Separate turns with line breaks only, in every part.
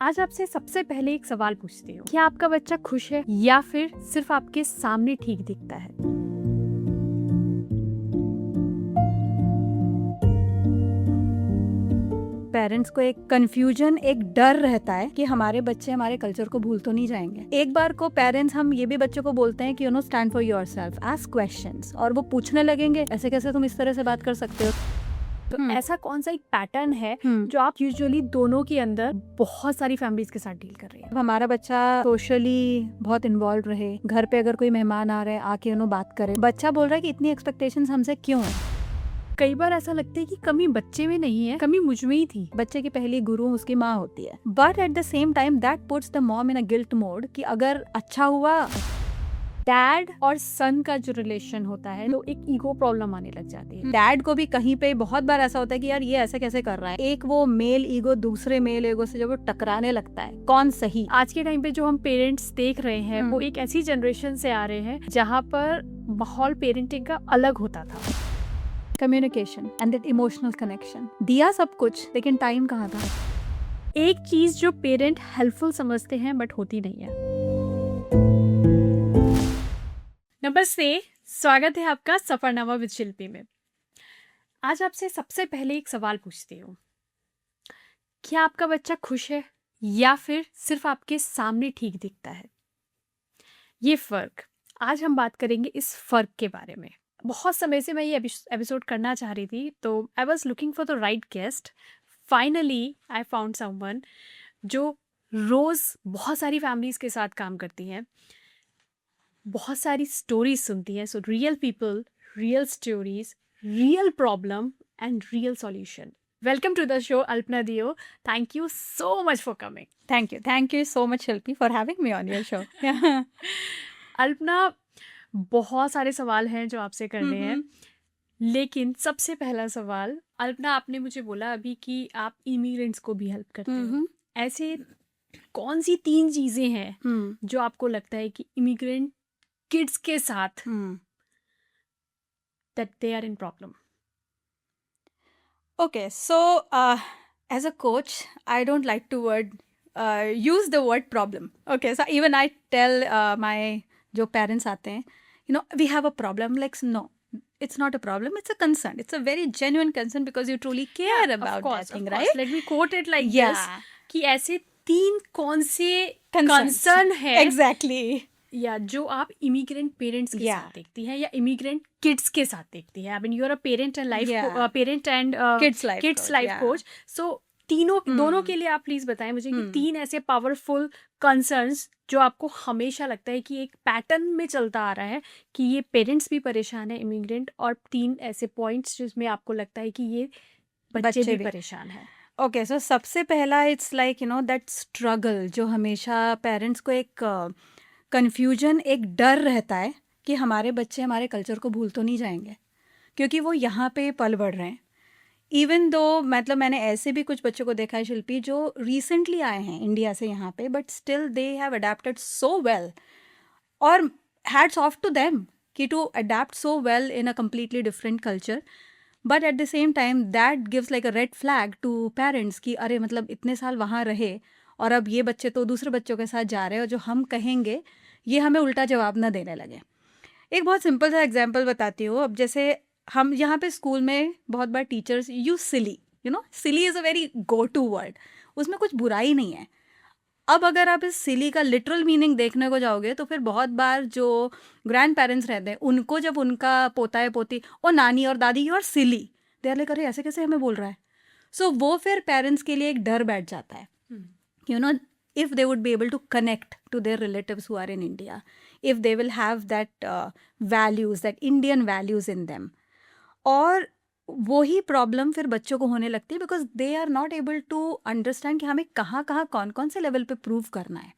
आज आपसे सबसे पहले एक सवाल पूछती हूँ, क्या आपका बच्चा खुश है या फिर सिर्फ आपके सामने ठीक दिखता है?
पेरेंट्स को एक कंफ्यूजन, एक डर रहता है कि हमारे बच्चे हमारे कल्चर को भूल तो नहीं जाएंगे। एक बार को पेरेंट्स हम ये भी बच्चों को बोलते हैं कि stand for yourself, ask questions, और वो पूछने लगेंगे ऐसे कैसे तुम इस तरह से बात कर सकते हो।
तो ऐसा कौन सा एक पैटर्न है
हम्म।
जो आप यूजुअली दोनों के अंदर बहुत सारी फैमिलीज के साथ डील कर रही है?
हमारा बच्चा सोशली बहुत इन्वॉल्व रहे, घर पे अगर कोई मेहमान आ रहे हैं आके बात करे। बच्चा बोल रहा है कि इतनी एक्सपेक्टेशंस हमसे क्यों है।
कई बार ऐसा लगता है कि कमी बच्चे में नहीं है, कमी मुझ में ही थी।
बच्चे की पहली गुरु उसकी माँ होती है, but at the same time that puts the mom in a guilt mode कि अगर अच्छा हुआ।
डैड और सन का जो रिलेशन होता है तो एक ईगो प्रॉब्लम आने लग जाती है।
डैड को भी कहीं पे बहुत बार ऐसा होता है कि यार ये ऐसे कैसे कर रहा है। एक वो मेल ईगो दूसरे मेल ईगो से जब वो टकराने लगता है, कौन सही।
आज के टाइम पे जो हम पेरेंट्स देख रहे हैं वो एक ऐसी जनरेशन से आ रहे हैं जहाँ पर माहौल पेरेंटिंग का अलग होता था।
Communication and that emotional connection दिया सब कुछ, लेकिन टाइम कहाँ था।
एक चीज जो पेरेंट हेल्पफुल समझते हैं बट होती नहीं है। नमस्ते, स्वागत है आपका सफरनामा विद शिल्पी में। आज आपसे सबसे पहले एक सवाल पूछती हूँ, क्या आपका बच्चा खुश है या फिर सिर्फ आपके सामने ठीक दिखता है? ये फर्क, आज हम बात करेंगे इस फर्क के बारे में। बहुत समय से मैं ये एपिसोड करना चाह रही थी, तो I was looking for the right guest. Finally I found someone जो रोज़ बहुत सारी फैमिलीज के साथ काम करती हैं, बहुत सारी स्टोरीज सुनती हैं। So real people, real stories, real problem and real solution. Welcome to the show Alpana Deo. Thank you so much for coming.
Thank you so much Shilpi for having me on your show.
Alpana, बहुत सारे सवाल हैं जो आपसे करने हैं, लेकिन सबसे पहला सवाल, अल्पना आपने मुझे बोला अभी कि आप इमिग्रेंट्स को भी हेल्प करते हो। ऐसे कौन सी 3 चीजें हैं जो आपको लगता है कि इमिग्रेंट किड्स के साथ that they are in problem?
Okay, so as a coach, I don't like to use the word problem. Okay, so even I tell my जो parents आते हैं, we have a problem. Like, no, it's not a problem. It's a concern. It's a very genuine concern because you truly care about that thing, right?
Let me quote it like this, कि ऐसे 3 कौन से concern है
exactly
या जो आप immigrant parents के साथ देखती हैं या इमिग्रेंट किड्स के साथ देखती हैं। I mean you are a parent and kids life coach. So दोनों के लिए आप प्लीज बताएं मुझे कि 3 ऐसे पावरफुल कंसर्न्स जो आपको हमेशा लगता है कि एक पैटर्न में चलता आ रहा है कि ये पेरेंट्स भी परेशान है इमिग्रेंट, और 3 ऐसे पॉइंट्स जिसमें आपको लगता है कि ये बच्चे भी परेशान है।
ओके, सो सबसे पहला इट्स लाइक दैट स्ट्रगल जो हमेशा पेरेंट्स को एक कन्फ्यूजन, एक डर रहता है कि हमारे बच्चे हमारे कल्चर को भूल तो नहीं जाएंगे, क्योंकि वो यहाँ पे पल बढ़ रहे हैं। इवन दो मतलब मैंने ऐसे भी कुछ बच्चों को देखा है शिल्पी जो रिसेंटली आए हैं इंडिया से यहाँ पे, but still they have adapted so well, और हैट्स ऑफ टू देम कि to adapt so well in a completely different culture. But at the same time that gives like a red flag to parents कि अरे मतलब इतने साल वहाँ रहे और अब ये बच्चे तो दूसरे बच्चों के साथ जा रहे हैं और जो हम कहेंगे ये हमें उल्टा जवाब ना देने लगे। एक बहुत सिंपल सा एग्जांपल बताती हूँ। अब जैसे हम यहाँ पे स्कूल में बहुत बार teachers use silly, silly is a very go to word, उसमें कुछ बुराई नहीं है। अब अगर आप इस सिली का लिटरल मीनिंग देखने को जाओगे तो फिर बहुत बार जो ग्रैंड पेरेंट्स रहते हैं उनको जब उनका पोता है पोती और नानी और दादी और सिली, दे आर लाइक अरे ऐसे कैसे हमें बोल रहा है। सो वो फिर पेरेंट्स के लिए एक डर बैठ जाता है, if they would be able to connect to their relatives who are in India, if they will have that values, that Indian values in them. और वही प्रॉब्लम फिर बच्चों को होने लगती है because they are not able to understand कि हमें कहाँ कहाँ कौन कौन से लेवल पे प्रूव करना है।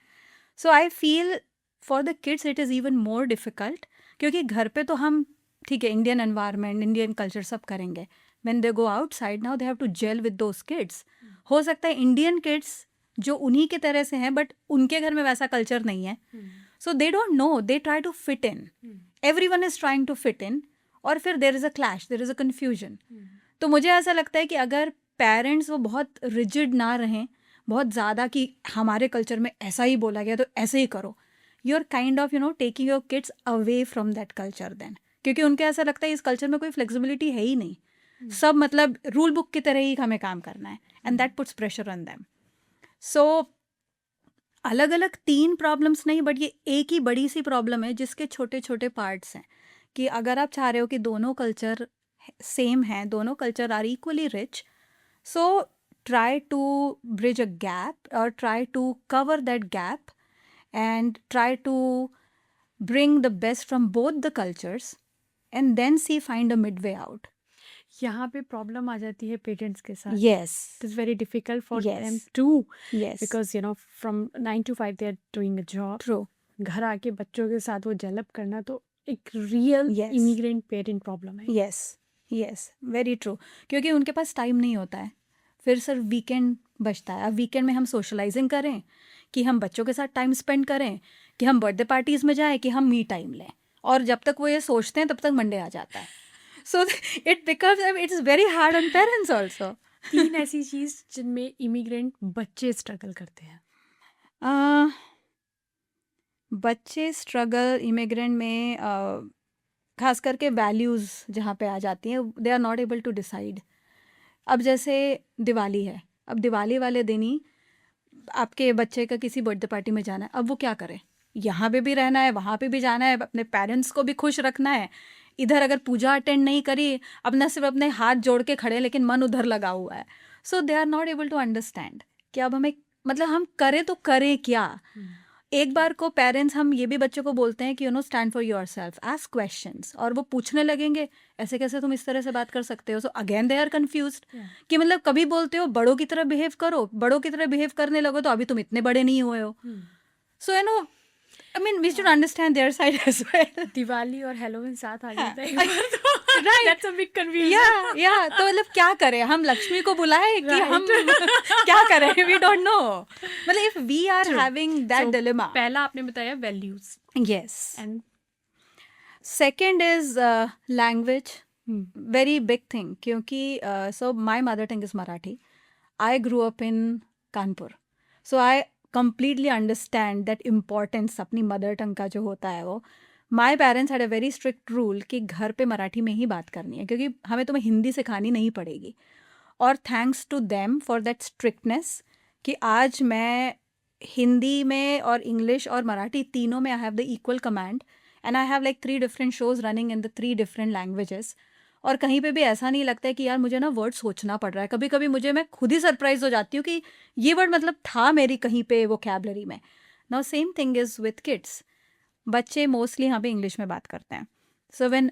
So I feel for the kids it is even more difficult, क्योंकि घर पे तो हम ठीक है इंडियन एनवायरनमेंट, इंडियन कल्चर सब करेंगे। When they go outside now they have to gel with those kids. हो सकता है इंडियन किड्स जो उन्हीं के तरह से हैं बट उनके घर में वैसा कल्चर नहीं है, so they don't know, they try to fit in, everyone is trying to fit in, और फिर there is a clash, there is a confusion. तो मुझे ऐसा लगता है कि अगर पेरेंट्स वो बहुत रिजिड ना रहें, बहुत ज़्यादा कि हमारे कल्चर में ऐसा ही बोला गया तो ऐसे ही करो, you are kind of taking your kids away from that culture then, क्योंकि उनके ऐसा लगता है इस कल्चर में कोई फ्लेक्सिबिलिटी है ही नहीं, सब मतलब रूल बुक की तरह ही हमें काम करना है, and that puts pressure on them. So अलग अलग 3 प्रॉब्लम्स नहीं, बट ये एक ही बड़ी सी प्रॉब्लम है जिसके छोटे छोटे पार्ट्स हैं, कि अगर आप चाह रहे हो कि दोनों कल्चर सेम हैं, दोनों culture are equally rich, so try to bridge a gap or try to cover that gap and try to bring the best from both the cultures and then see find a midway out.
यहाँ पे problem आ जाती है parents के साथ.
Yes,
It is very difficult for them
yes,
too,
yes,
because from 9 to 5 they are doing a job.
true,
घर आके बच्चों के साथ वो डेवलप करना तो एक real
yes,
immigrant parent problem है.
yes, yes, very true. क्योंकि उनके पास टाइम नहीं होता है, फिर सिर्फ वीकेंड बचता है. अब वीकेंड में हम सोशलाइजिंग करें, कि हम बच्चों के साथ टाइम स्पेंड करें, कि हम बर्थडे पार्टीज में जाएं, कि हम मी टाइम लें, और जब तक वो ये सोचते हैं तब तक मंडे आ जाता है. So it becomes it is very hard on parents also.
3 ऐसी चीज जिनमें इमिग्रेंट बच्चे स्ट्रगल करते हैं.
बच्चे स्ट्रगल इमिग्रेंट में खास करके वैल्यूज़ जहाँ पे आ जाती हैं, they are not able to decide. अब जैसे दिवाली है, अब दिवाली वाले दिन ही आपके बच्चे का किसी बर्थडे पार्टी में जाना है, अब वो क्या करे, यहाँ पे भी रहना है, वहाँ पे भी जाना है, अपने पेरेंट्स को भी खुश रखना है, इधर अगर पूजा अटेंड नहीं करी, अपना सिर्फ अपने हाथ जोड़ के खड़े, लेकिन मन उधर लगा हुआ है. So they are not able to understand कि अब हमें मतलब हम करें तो करें क्या. एक बार को पेरेंट्स हम ये भी बच्चों को बोलते हैं कि stand for your self, ask questions, और वो पूछने लगेंगे ऐसे कैसे तुम इस तरह से बात कर सकते हो. So again they are confused कि मतलब कभी बोलते हो बड़ों की तरह बिहेव करो, बड़ों की तरह बिहेव करने लगो तो अभी तुम इतने बड़े नहीं हुए हो. सो I mean, we should understand their side as well.
Diwali और हेलोवीन साथ आ जाता है.
Right.
That's a big confusion.
Yeah. तो मतलब क्या करें, हम लक्ष्मी को बुलाएं कि हम क्या करें, we don't know. मतलब if we are
True.
having that
So,
dilemma.
पहला आपने बताया values,
Yes.
And
Second is language. Very big thing, क्योंकि so my mother tongue is Marathi. I grew up in Kanpur. So I completely understand that importance अपनी mother tongue का जो होता है वो. My parents had a very strict rule कि घर पे मराठी में ही बात करनी है, क्योंकि हमें तुम्हें हिंदी सिखानी नहीं पड़ेगी. और thanks to them for that strictness कि आज मैं हिंदी में और इंग्लिश और मराठी तीनों में I have the equal command, and I have like 3 different shows running in the 3 different languages. और कहीं पे भी ऐसा नहीं लगता है कि यार मुझे ना वर्ड सोचना पड़ रहा है. कभी कभी मैं खुद ही सरप्राइज हो जाती हूँ कि ये वर्ड मतलब था मेरी कहीं पे वोकैबुलरी में. Now same thing is with kids. बच्चे मोस्टली यहाँ पे इंग्लिश में बात करते हैं. So when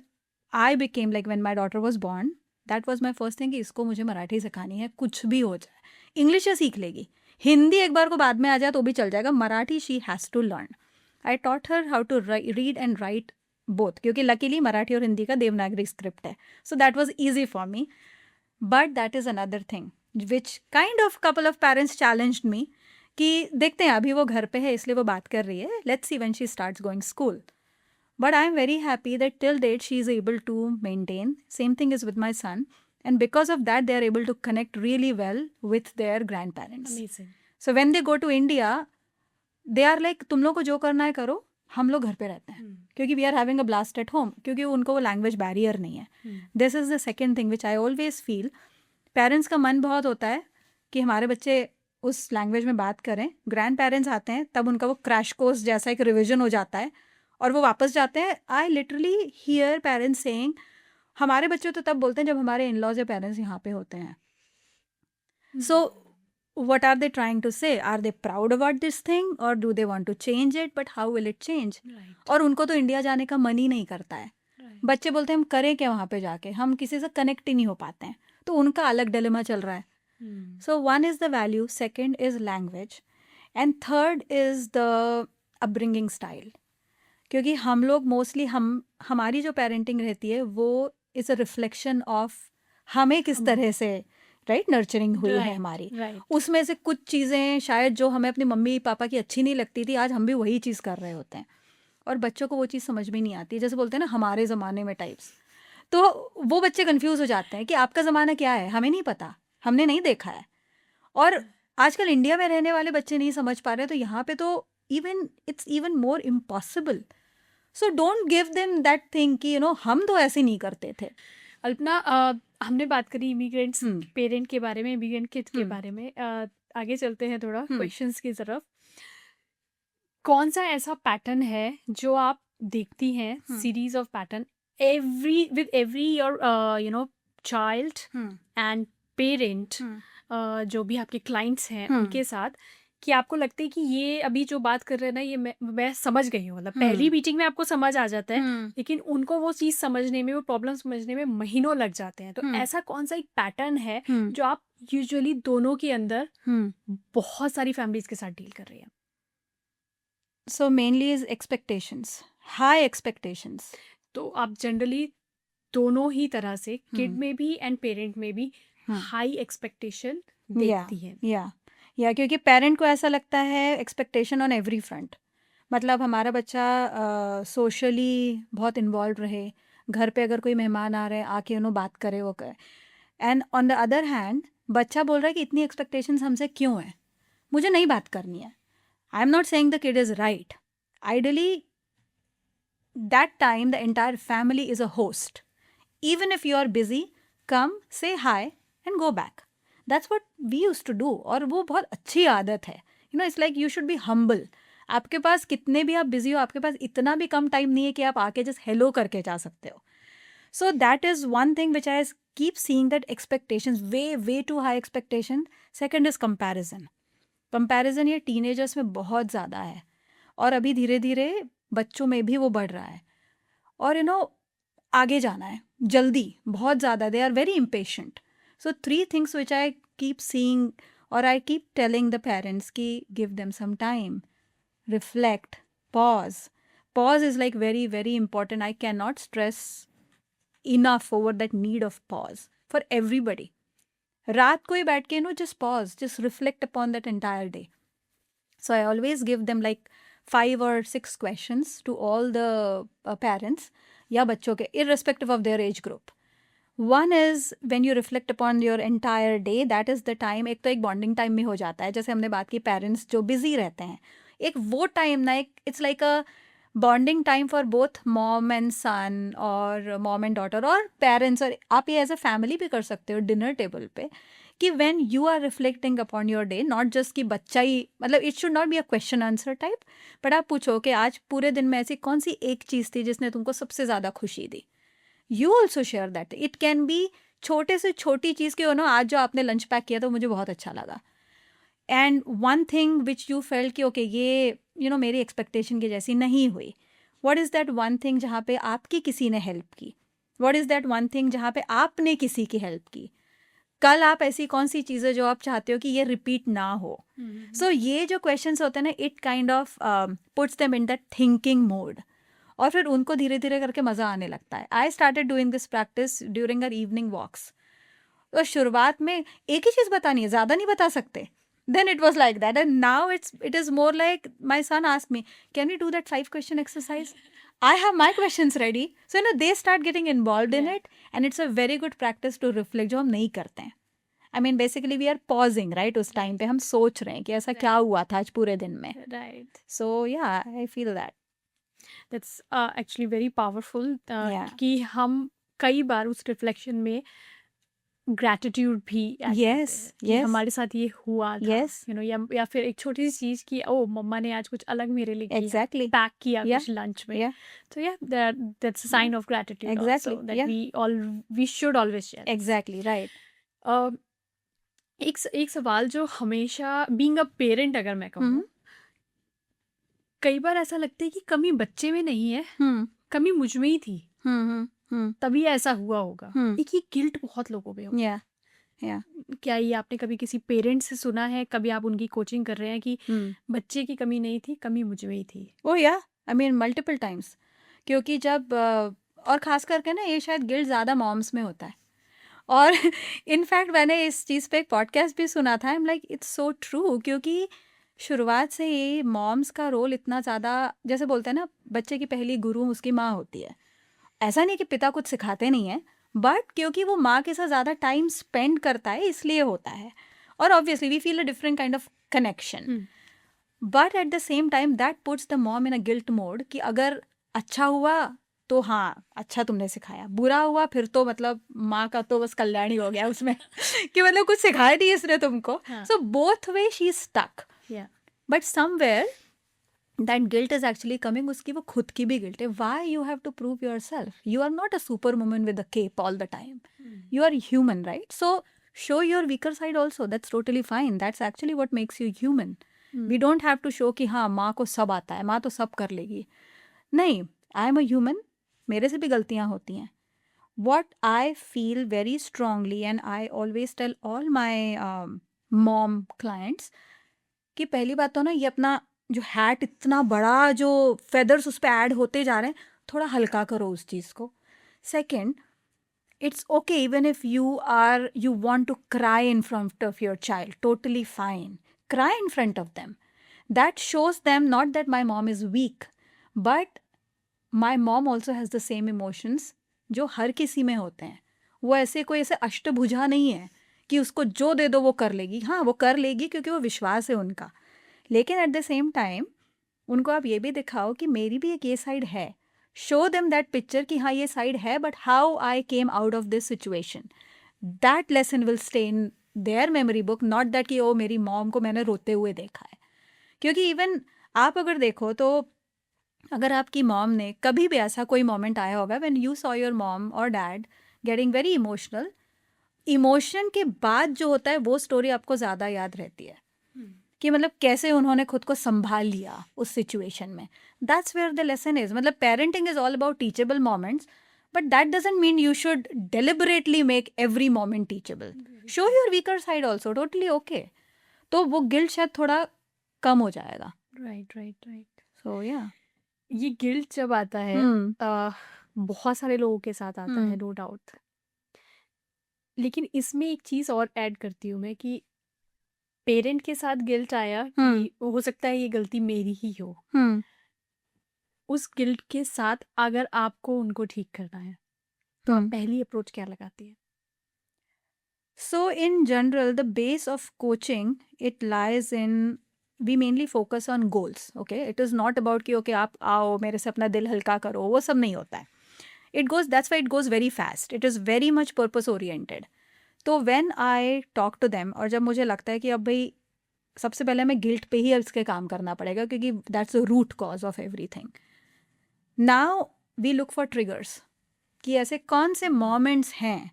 I became like when my daughter was born, that was my first thing कि इसको मुझे मराठी सिखानी है, कुछ भी हो जाए. इंग्लिश सीख लेगी, हिंदी एक बार को बाद में आ जाए तो भी चल जाएगा, Marathi she has to learn. I taught her how to read and write both, क्योंकि लकीली मराठी और हिंदी का देवनागरी स्क्रिप्ट है. So that was easy for me. But that is another thing which kind of couple of parents challenged me कि देखते हैं अभी वो घर पे है इसलिए वो बात कर रही है, let's see when she starts going school. But I am very happy that till date she is able to maintain. Same thing is with my son. And because of that, they are able to connect really well with their grandparents.
Amazing.
So when they go to India, they are like, तुम लोग को जो करना है करो, हम लोग घर पे रहते हैं. क्योंकि we are having a blast at home. क्योंकि उनको वो language barrier नहीं है. This is the second thing which I always feel. Parents का मन बहुत होता है कि हमारे बच्चे उस लैंग्वेज में बात करें. ग्रैंड पेरेंट्स आते हैं तब उनका वो क्रैश कोर्स जैसा एक रिविजन हो जाता है और वो वापस जाते हैं. I literally here parents saying, हमारे बच्चे तो तब बोलते हैं जब हमारे इन लॉज या पेरेंट्स यहाँ पे होते हैं. सो what are they trying to say? Are they proud about this thing or do they want to change it? But how will it change?
Right.
और उनको तो इंडिया जाने का मन ही नहीं करता है.
Right.
बच्चे बोलते हैं हम करें क्या वहाँ पे जाके, हम किसी से कनेक्ट ही नहीं हो पाते हैं. तो उनका अलग डिलेमा चल रहा है. So one is the value, second is language, and third is the upbringing style. क्योंकि हम लोग मोस्टली हमारी जो पेरेंटिंग रहती है वो इज़ अ रिफ्लेक्शन ऑफ हमें किस तरह से राइट नर्चरिंग हुई है हमारी.
Right.
उसमें से कुछ चीज़ें शायद जो हमें अपनी मम्मी पापा की अच्छी नहीं लगती थी, आज हम भी वही चीज़ कर रहे होते हैं और बच्चों को वो चीज़ समझ में नहीं आती. जैसे बोलते हैं ना हमारे ज़माने में टाइप्स, तो वो बच्चे कंफ्यूज हो जाते हैं कि आपका ज़माना क्या है, हमें नहीं पता, हमने नहीं देखा है. और आजकल इंडिया में रहने वाले बच्चे नहीं समझ पा रहे, तो यहाँ पे तो it's even more impossible. So don't give them that thing कि हम तो ऐसे नहीं करते थे.
अल्पना, हमने बात करी इमिग्रेंट्स
हम्म.
पेरेंट के बारे में, इमिग्रेंट किड के
हम्म.
बारे में. आगे चलते हैं थोड़ा
हम्म.
क्वेश्चंस की तरफ. कौन सा ऐसा पैटर्न है जो आप देखती हैं,
hmm.
Series of pattern with every your child
hmm.
And parent,
hmm.
जो भी आपके क्लाइंट्स हैं
हम्म.
उनके साथ, कि आपको लगता है कि ये अभी जो बात कर रहे हैं ना, ये मैं समझ गई हूँ. मतलब पहली
हम्म.
मीटिंग में आपको समझ आ जाता है,
हम्म.
लेकिन उनको वो चीज़ समझने में, वो प्रॉब्लम समझने में महीनों लग जाते हैं. तो
हम्म.
ऐसा कौन सा एक पैटर्न है
हम्म.
जो आप यूजुअली दोनों के अंदर
हम्म.
बहुत सारी फैमिलीज के साथ डील कर रही हैं?
So mainly is expectations, high expectations.
तो आप जनरली दोनों ही तरह से, किड
हम्म.
में भी एंड पेरेंट में भी,
हम्म.
हाई एक्सपेक्टेशन
या
देखती हैं.
या क्योंकि पेरेंट को ऐसा लगता है एक्सपेक्टेशन ऑन एवरी फ्रंट. मतलब हमारा बच्चा सोशली बहुत इन्वॉल्व रहे, घर पे अगर कोई मेहमान आ रहे हैं आके बात करे, वो करे. And on the other hand बच्चा बोल रहा है कि इतनी एक्सपेक्टेशंस हमसे क्यों है, मुझे नहीं बात करनी है. आई am not saying the kid is right. Ideally that time the entire family is a host. Even if you are busy, come say hi and go back. That's what we used to do. और वो बहुत अच्छी आदत है. It's like you should be humble. आपके पास कितने भी आप बिजी हो, आपके पास इतना भी कम टाइम नहीं है कि आप आके जस्ट हेलो करके जा सकते हो. So that is one thing which I keep seeing, that expectations, way too high expectation. Second is comparison. Comparison ये teenagers में बहुत ज़्यादा है, और अभी धीरे धीरे बच्चों में भी वो बढ़ रहा है. और आगे जाना है जल्दी, बहुत ज़्यादा. They are very impatient. So 3 things which I keep seeing, और I keep telling the parents कि give them some time, reflect, pause. Pause is like very very important. I cannot stress enough over that need of pause for everybody. रात को ही बैठ के just pause, just reflect upon that entire day. So I always give them like 5 or 6 questions to all the parents या बच्चों के, irrespective of their age group. One is when you reflect upon your entire day, that is the time. एक तो एक bonding time में हो जाता है, जैसे हमने बात की पेरेंट्स जो busy रहते हैं, एक वो टाइम ना, एक it's like a bonding time for both mom and son और mom and daughter और parents. और आप ये as a family भी कर सकते हो डिनर टेबल पे, कि when you are reflecting upon your day, not just कि बच्चा ही, मतलब it should not be a question answer type, but आप पूछो कि आज पूरे दिन में ऐसी कौन सी एक चीज़ थी जिसने तुमको सबसे ज़्यादा खुशी दी. You also share that. It can be छोटे से छोटी चीज़ की आज जो आपने लंच पैक किया तो मुझे बहुत अच्छा लगा. And one thing which you felt कि ओके ये मेरी एक्सपेक्टेशन की जैसी नहीं हुई. What is that one thing जहाँ पे आपकी किसी ने हेल्प की? What is that one thing जहाँ पे आपने किसी की हेल्प की? कल आप ऐसी कौन सी चीज़ें जो आप चाहते हो कि ये रिपीट ना हो? सो ये जो क्वेश्चंस होते हैं ना, it kind of puts them in that thinking mode, और फिर उनको धीरे धीरे करके मज़ा आने लगता है. I started doing this practice during our evening walks. तो शुरुआत में एक ही चीज़ बतानी है, ज़्यादा नहीं बता सकते. Then it was like that, and now it is more like my son asked me, "Can we do that 5-question exercise?" I have my questions ready, so they start getting involved in it, and it's a very good practice to reflect जो हम नहीं करते हैं. I mean basically we are pausing, right? उस time पे हम सोच रहे हैं कि ऐसा क्या हुआ था आज पूरे दिन में.
Right.
So yeah, I feel that.
That's actually very powerful,
Yeah.
कि हम कई बार उस रिफ्लेक्शन में ग्रैटिट्यूड भी add करते
Yes,
हैं कि
yes,
हमारे साथ ये हुआ था,
yes,
या फिर एक छोटी सी चीज़ की, ओ मम्मा ने आज कुछ अलग मेरे लिए किया,
exactly.
पैक किया
Yeah,
कुछ लंच में.
yeah,
तो that's a sign of gratitude
exactly.
Also, that
Yeah,
we should always share.
exactly, right.
एक सवाल जो हमेशा, बीइंग अ पेरेंट अगर मैं कहूँ,
हम्म.
कई बार ऐसा लगता है कि कमी बच्चे में नहीं है,
हम्म.
कमी मुझ में ही थी,
हम्म.
तभी ऐसा हुआ होगा.
हम्म.
एक ये गिल्ट बहुत लोगों में होता
Yeah, yeah.
है. क्या ये आपने कभी किसी पेरेंट से सुना है? कभी आप उनकी कोचिंग कर रहे हैं कि बच्चे की कमी नहीं थी, कमी मुझ में ही थी?
ओ या, आई मीन मल्टीपल टाइम्स. क्योंकि जब और ख़ास करके ना ये शायद गिल्ट ज़्यादा मॉम्स में होता है. और इनफैक्ट मैंने इस चीज़ पे एक पॉडकास्ट भी सुना था. I am like it's so true, क्योंकि शुरुआत से ही मॉम्स का रोल इतना ज़्यादा, जैसे बोलते हैं ना, बच्चे की पहली गुरु उसकी माँ होती है. ऐसा नहीं कि पिता कुछ सिखाते नहीं हैं, बट क्योंकि वो माँ के साथ ज़्यादा टाइम स्पेंड करता है इसलिए होता है. और obviously we feel a different kind of connection, but at the same time that puts the mom in a guilt mode कि अगर अच्छा हुआ तो हाँ अच्छा तुमने सिखाया, बुरा हुआ फिर तो मतलब माँ का तो बस कल्याण ही हो गया उसमें कि मतलब कुछ सिखाया नहीं इसने तुमको.
हाँ.
So both way she is stuck,
Yeah.
But somewhere that guilt is actually coming, उसकी वो खुद की भी गिल्ट है. Why you have to prove yourself? You are not a super woman with a cape all the time. You are human, right? So show your weaker side also. That's totally fine. That's actually what makes you human. We don't have to show कि हाँ माँ को सब आता है, माँ तो सब कर लेगी. नहीं, आई एम अ ह्यूमन, मेरे से भी गलतियाँ होती हैं. What I feel very strongly and I always tell all my mom clients कि पहली बात तो ना ये अपना जो हैट इतना बड़ा जो फेदर्स उस पर ऐड होते जा रहे हैं, थोड़ा हल्का करो उस चीज़ को. Second, it's okay even if you want to cry in front of your child, totally fine, cry in front of them. That shows them not that my mom is weak, but my mom also has the same emotions जो हर किसी में होते हैं. वो ऐसे कोई ऐसे अष्टभुजा नहीं है कि उसको जो दे दो वो कर लेगी. हाँ वो कर लेगी क्योंकि वो विश्वास है उनका, लेकिन एट द सेम टाइम उनको आप ये भी दिखाओ कि मेरी भी एक ये साइड है. शो देम दैट पिक्चर कि हाँ ये साइड है, but how I came out of this situation. That lesson will stay in their memory book, not that कि ओ मेरी मॉम को मैंने रोते हुए देखा है. क्योंकि इवन आप अगर देखो तो अगर आपकी मॉम ने कभी भी ऐसा कोई मोमेंट आया होगा when you saw your mom और dad getting very emotional, emotion के बाद जो होता है वो स्टोरी आपको ज़्यादा याद रहती है कि मतलब कैसे उन्होंने खुद को संभाल लिया उस सिचुएशन में. That's where the lesson is. मतलब parenting is all about teachable moments, but that doesn't mean you should deliberately make every moment teachable. Show your weaker side also, totally okay. तो वो गिल्ट शायद थोड़ा कम हो जाएगा.
Right right right.
So या
ये guilt जब आता है बहुत सारे लोगों के साथ आता है, नो डाउट. लेकिन इसमें एक चीज़ और ऐड करती हूँ मैं कि पेरेंट के साथ गिल्ट आया कि हो सकता है ये गलती मेरी ही हो. उस गिल्ट के साथ अगर आपको उनको ठीक करना है तो आप पहली अप्रोच क्या लगाती है?
So in general, the base of coaching, it lies in, we mainly focus on goals. Okay, it is not about कि okay आप आओ मेरे से अपना दिल हल्का करो, वो सब नहीं होता है. It goes, that's why it goes very fast. It is very much purpose oriented. तो when I talk to them, और जब मुझे लगता है कि अब भाई सबसे पहले हमें गिल्ट पे ही इसके काम करना पड़ेगा क्योंकि that's the root cause of everything. Now we look for triggers कि ऐसे कौन से moments हैं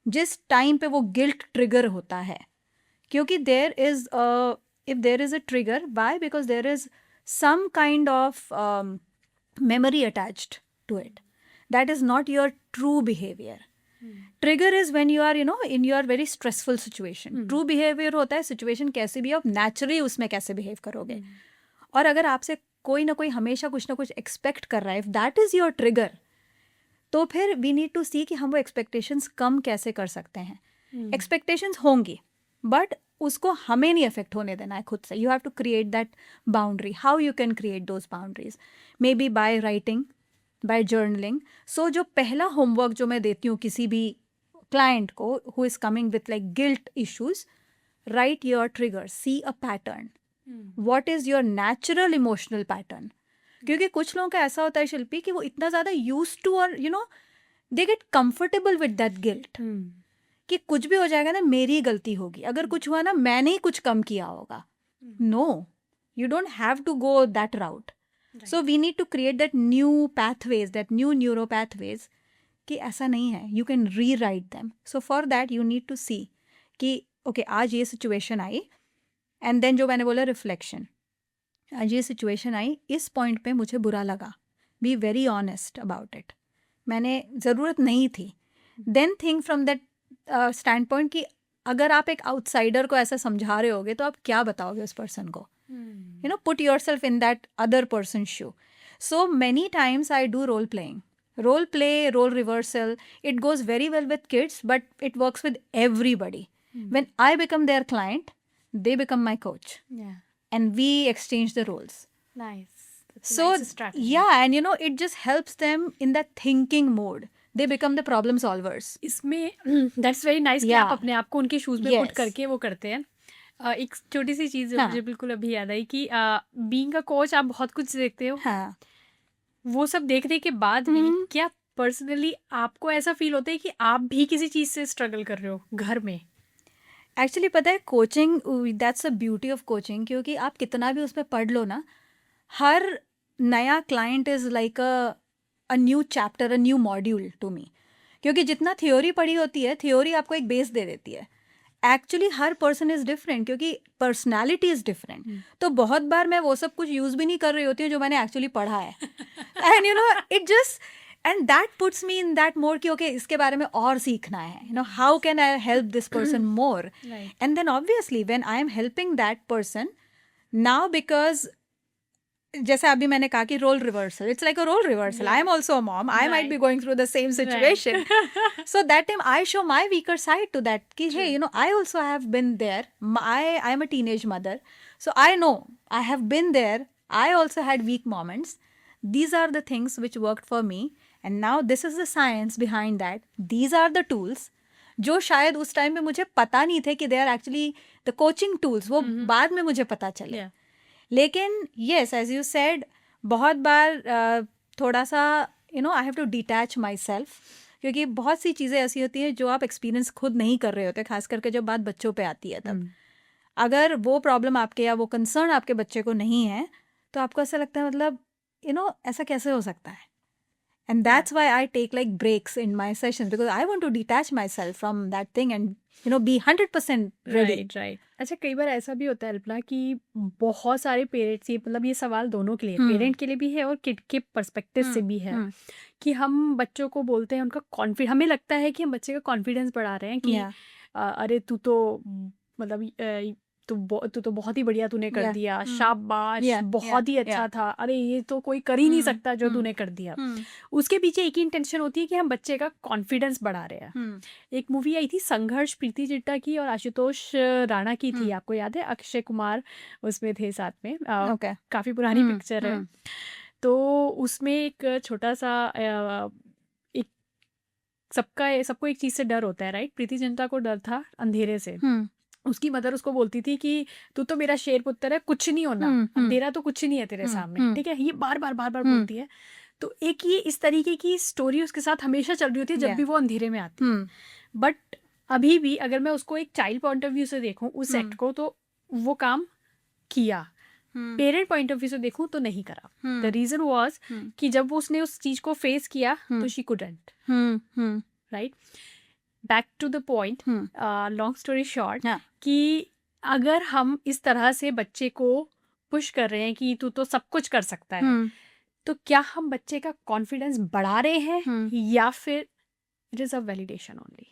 जिस टाइम पे वो गिल्ट ट्रिगर होता है. क्योंकि there is if there is a trigger, why? Because there is some kind of memory attached to it. That is not your true behavior. Trigger is when you are, in your very stressful situation. True behavior होता है situation कैसे भी आप naturally उसमें कैसे behave करोगे. और अगर आपसे कोई ना कोई हमेशा कुछ ना कुछ expect कर रहा है, if that is your trigger, तो फिर वी नीड टू सी कि हम वो एक्सपेक्टेशंस कम कैसे कर सकते हैं. एक्सपेक्टेशंस होंगी बट उसको हमें नहीं अफेक्ट होने देना है खुद से. You have to create that boundary. How you can create those boundaries? Maybe by writing, by journaling. So जो पहला होमवर्क जो मैं देती हूँ किसी भी क्लाइंट को who is coming with like guilt issues, right your trigger, see a pattern. What is your natural emotional pattern? क्योंकि कुछ लोगों का ऐसा होता है शिल्पी कि वो इतना ज़्यादा यूज टू और they get comfortable with that guilt कि कुछ भी हो जाएगा ना मेरी गलती होगी, अगर कुछ हुआ ना मैंने ही कुछ कम किया होगा. No, you don't have to go that route. So we need to create that new pathways, that new neuro pathways कि ऐसा नहीं है. You can rewrite them. So for that you need to see कि okay आज ये situation I, and then जो मैंने बोला रिफ्लेक्शन, आज ये सिचुएशन आई, इस पॉइंट पे मुझे बुरा लगा, be very honest about it, मैंने ज़रूरत नहीं थी. Then think from that standpoint कि अगर आप एक आउटसाइडर को ऐसा समझा रहे होगे तो आप क्या बताओगे उस पर्सन को. Put yourself in that other person shoe. So many times I do role playing, role play, role reversal. It goes very well with kids but it works with everybody. When I become their client, they become my coach.
Yeah.
And we exchange the roles.
Nice. That's a
So
nice strategy.
yeah, and it just helps them in that thinking mode. They become the problem solvers.
इसमें that's very nice कि
Yeah.
आप अपने आप को उनके shoes में
Yes.
Put करके वो करते हैं. एक छोटी सी चीज़ जो
हाँ
मुझे बिल्कुल अभी याद आई कि बीइंग अ कोच आप बहुत कुछ देखते हो।
हाँ
वो सब देखने के बाद भी
हम्म
क्या पर्सनली आपको ऐसा फील होता है कि आप भी किसी चीज़ से स्ट्रगल कर रहे हो घर में?
एक्चुअली पता है coaching, that's a beauty of coaching, क्योंकि आप कितना भी उसमें पढ़ लो ना, हर नया client is like a new chapter, a new module to me. क्योंकि जितना थ्योरी पढ़ी होती है, थ्योरी आपको एक बेस दे देती है। Actually her person is different, क्योंकि पर्सनैलिटी इज डिफरेंट। तो बहुत बार मैं वो सब कुछ यूज भी नहीं कर रही होती हूँ जो मैंने एक्चुअली पढ़ा है। And it just, and that puts me in that mode कि ओके, इसके बारे में और सीखना है, how can I help this person more.
Right.
And then obviously when I am helping that person now, because जैसे अभी मैंने कहा कि role reversal, it's like a role reversal. I am also a mom, I might be
right.
Going through the same situation.
Right.
So that time I show my weaker side to that ki hey,
True.
I also have been there. I am a teenage mother, so I know, I have been there. I also had weak moments. These are the things which worked for me, and now this is the science behind that. These are the tools जो शायद उस time पे मुझे पता नहीं थे कि they are actually the coaching tools, वो बाद में मुझे पता चले।
Yeah.
लेकिन येस, एज यू सेड, बहुत बार थोड़ा सा I have to detach myself, क्योंकि बहुत सी चीज़ें ऐसी होती हैं जो आप एक्सपीरियंस खुद नहीं कर रहे होते, खास करके जब बात बच्चों पे आती है तब। अगर वो प्रॉब्लम आपके या वो कंसर्न आपके बच्चे को नहीं है, तो आपको ऐसा लगता है मतलब ऐसा कैसे हो सकता है। And that's why I take like breaks in my sessions, because I want to detach myself from that thing and be 100% ready.
Right right. अच्छा, कई बार ऐसा भी होता है अल्पना कि बहुत सारे पेरेंट्स, ये मतलब ये सवाल दोनों के लिए, पेरेंट के लिए भी है और किड के पर्सपेक्टिव से भी है, कि हम बच्चों को बोलते हैं उनका कॉन्फिडेंस, हमें लगता है कि हम बच्चे का कॉन्फिडेंस बढ़ा रहे हैं कि
Yeah.
अरे तू तो मतलब तू तो बहुत ही बढ़िया तूने कर
Yeah.
दिया, शाबाश,
Yeah.
बहुत ही अच्छा था, अरे ये तो कोई कर ही नहीं सकता जो तूने कर दिया। उसके पीछे एक ही इंटेंशन होती है कि हम बच्चे का कॉन्फिडेंस बढ़ा रहे हैं। एक मूवी आई थी संघर्ष, प्रीति जिंटा की और आशुतोष राणा की थी, आपको याद है? अक्षय कुमार उसमें थे साथ में।
Okay.
काफी पुरानी पिक्चर है। तो उसमें एक छोटा सा एक सबको एक चीज से डर होता है, राइट? प्रीति जिंटा को डर था अंधेरे से। उसकी मदर उसको बोलती थी कि तू तो मेरा शेर पुत्र है, कुछ नहीं होना, अंधेरा तो कुछ नहीं है तेरे सामने, ठीक है? ये बार बार बोलती है। तो एक ये इस तरीके की स्टोरी उसके साथ हमेशा चल रही होती है जब
Yeah.
भी वो अंधेरे में आती है। बट अभी भी अगर मैं उसको एक चाइल्ड पॉइंट ऑफ व्यू से देखूं उस एक्ट को, तो वो काम किया। पेरेंट पॉइंट ऑफ व्यू से देखूं तो नहीं करा। द रीजन वाज कि जब उसने उस चीज को फेस किया तो she couldn't, right? Back to the point, long story short,
हाँ.
कि अगर हम इस तरह से बच्चे को पुश कर रहे हैं कि तू तो सब कुछ कर सकता है, तो क्या हम बच्चे का कॉन्फिडेंस बढ़ा रहे हैं या फिर it is a validation only?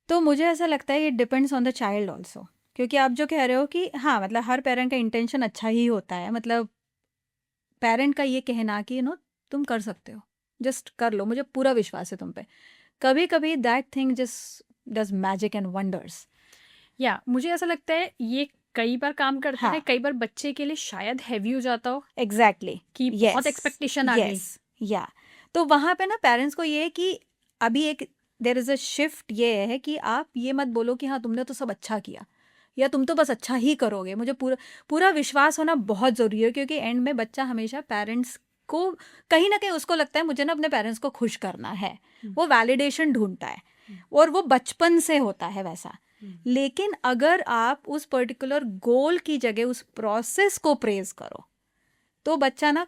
तो मुझे ऐसा लगता है, it depends on the child also, क्योंकि आप जो कह रहे हो कि हाँ, मतलब हर पेरेंट का इंटेंशन अच्छा ही होता है, मतलब पेरेंट का ये कहना कि तुम कर सकते हो, जस्ट कर लो, मुझे पूरा विश्वास है तुम पे। कभी कभी that thing just does magic and wonders.
या मुझे ऐसा लगता है ये कई बार काम करता
हाँ.
है, कई बार बच्चे के लिए शायद हैवी हो जाता हो
एग्जैक्टली,
कि बहुत एक्सपेक्टेशन आ गई।
या तो वहाँ पे ना पेरेंट्स को ये है कि अभी एक देयर इज अ शिफ्ट, ये है कि आप ये मत बोलो कि हाँ तुमने तो सब अच्छा किया या तुम तो बस अच्छा ही करोगे। मुझे पूरा विश्वास होना बहुत ज़रूरी है, क्योंकि एंड में बच्चा हमेशा पेरेंट्स को कहीं ना कहीं उसको लगता है मुझे ना अपने पेरेंट्स को खुश करना है, वो वैलिडेशन ढूंढता है, और वो बचपन से होता है वैसा। लेकिन अगर आप उस पर्टिकुलर गोल की जगह उस प्रोसेस को प्रेज करो, तो बच्चा ना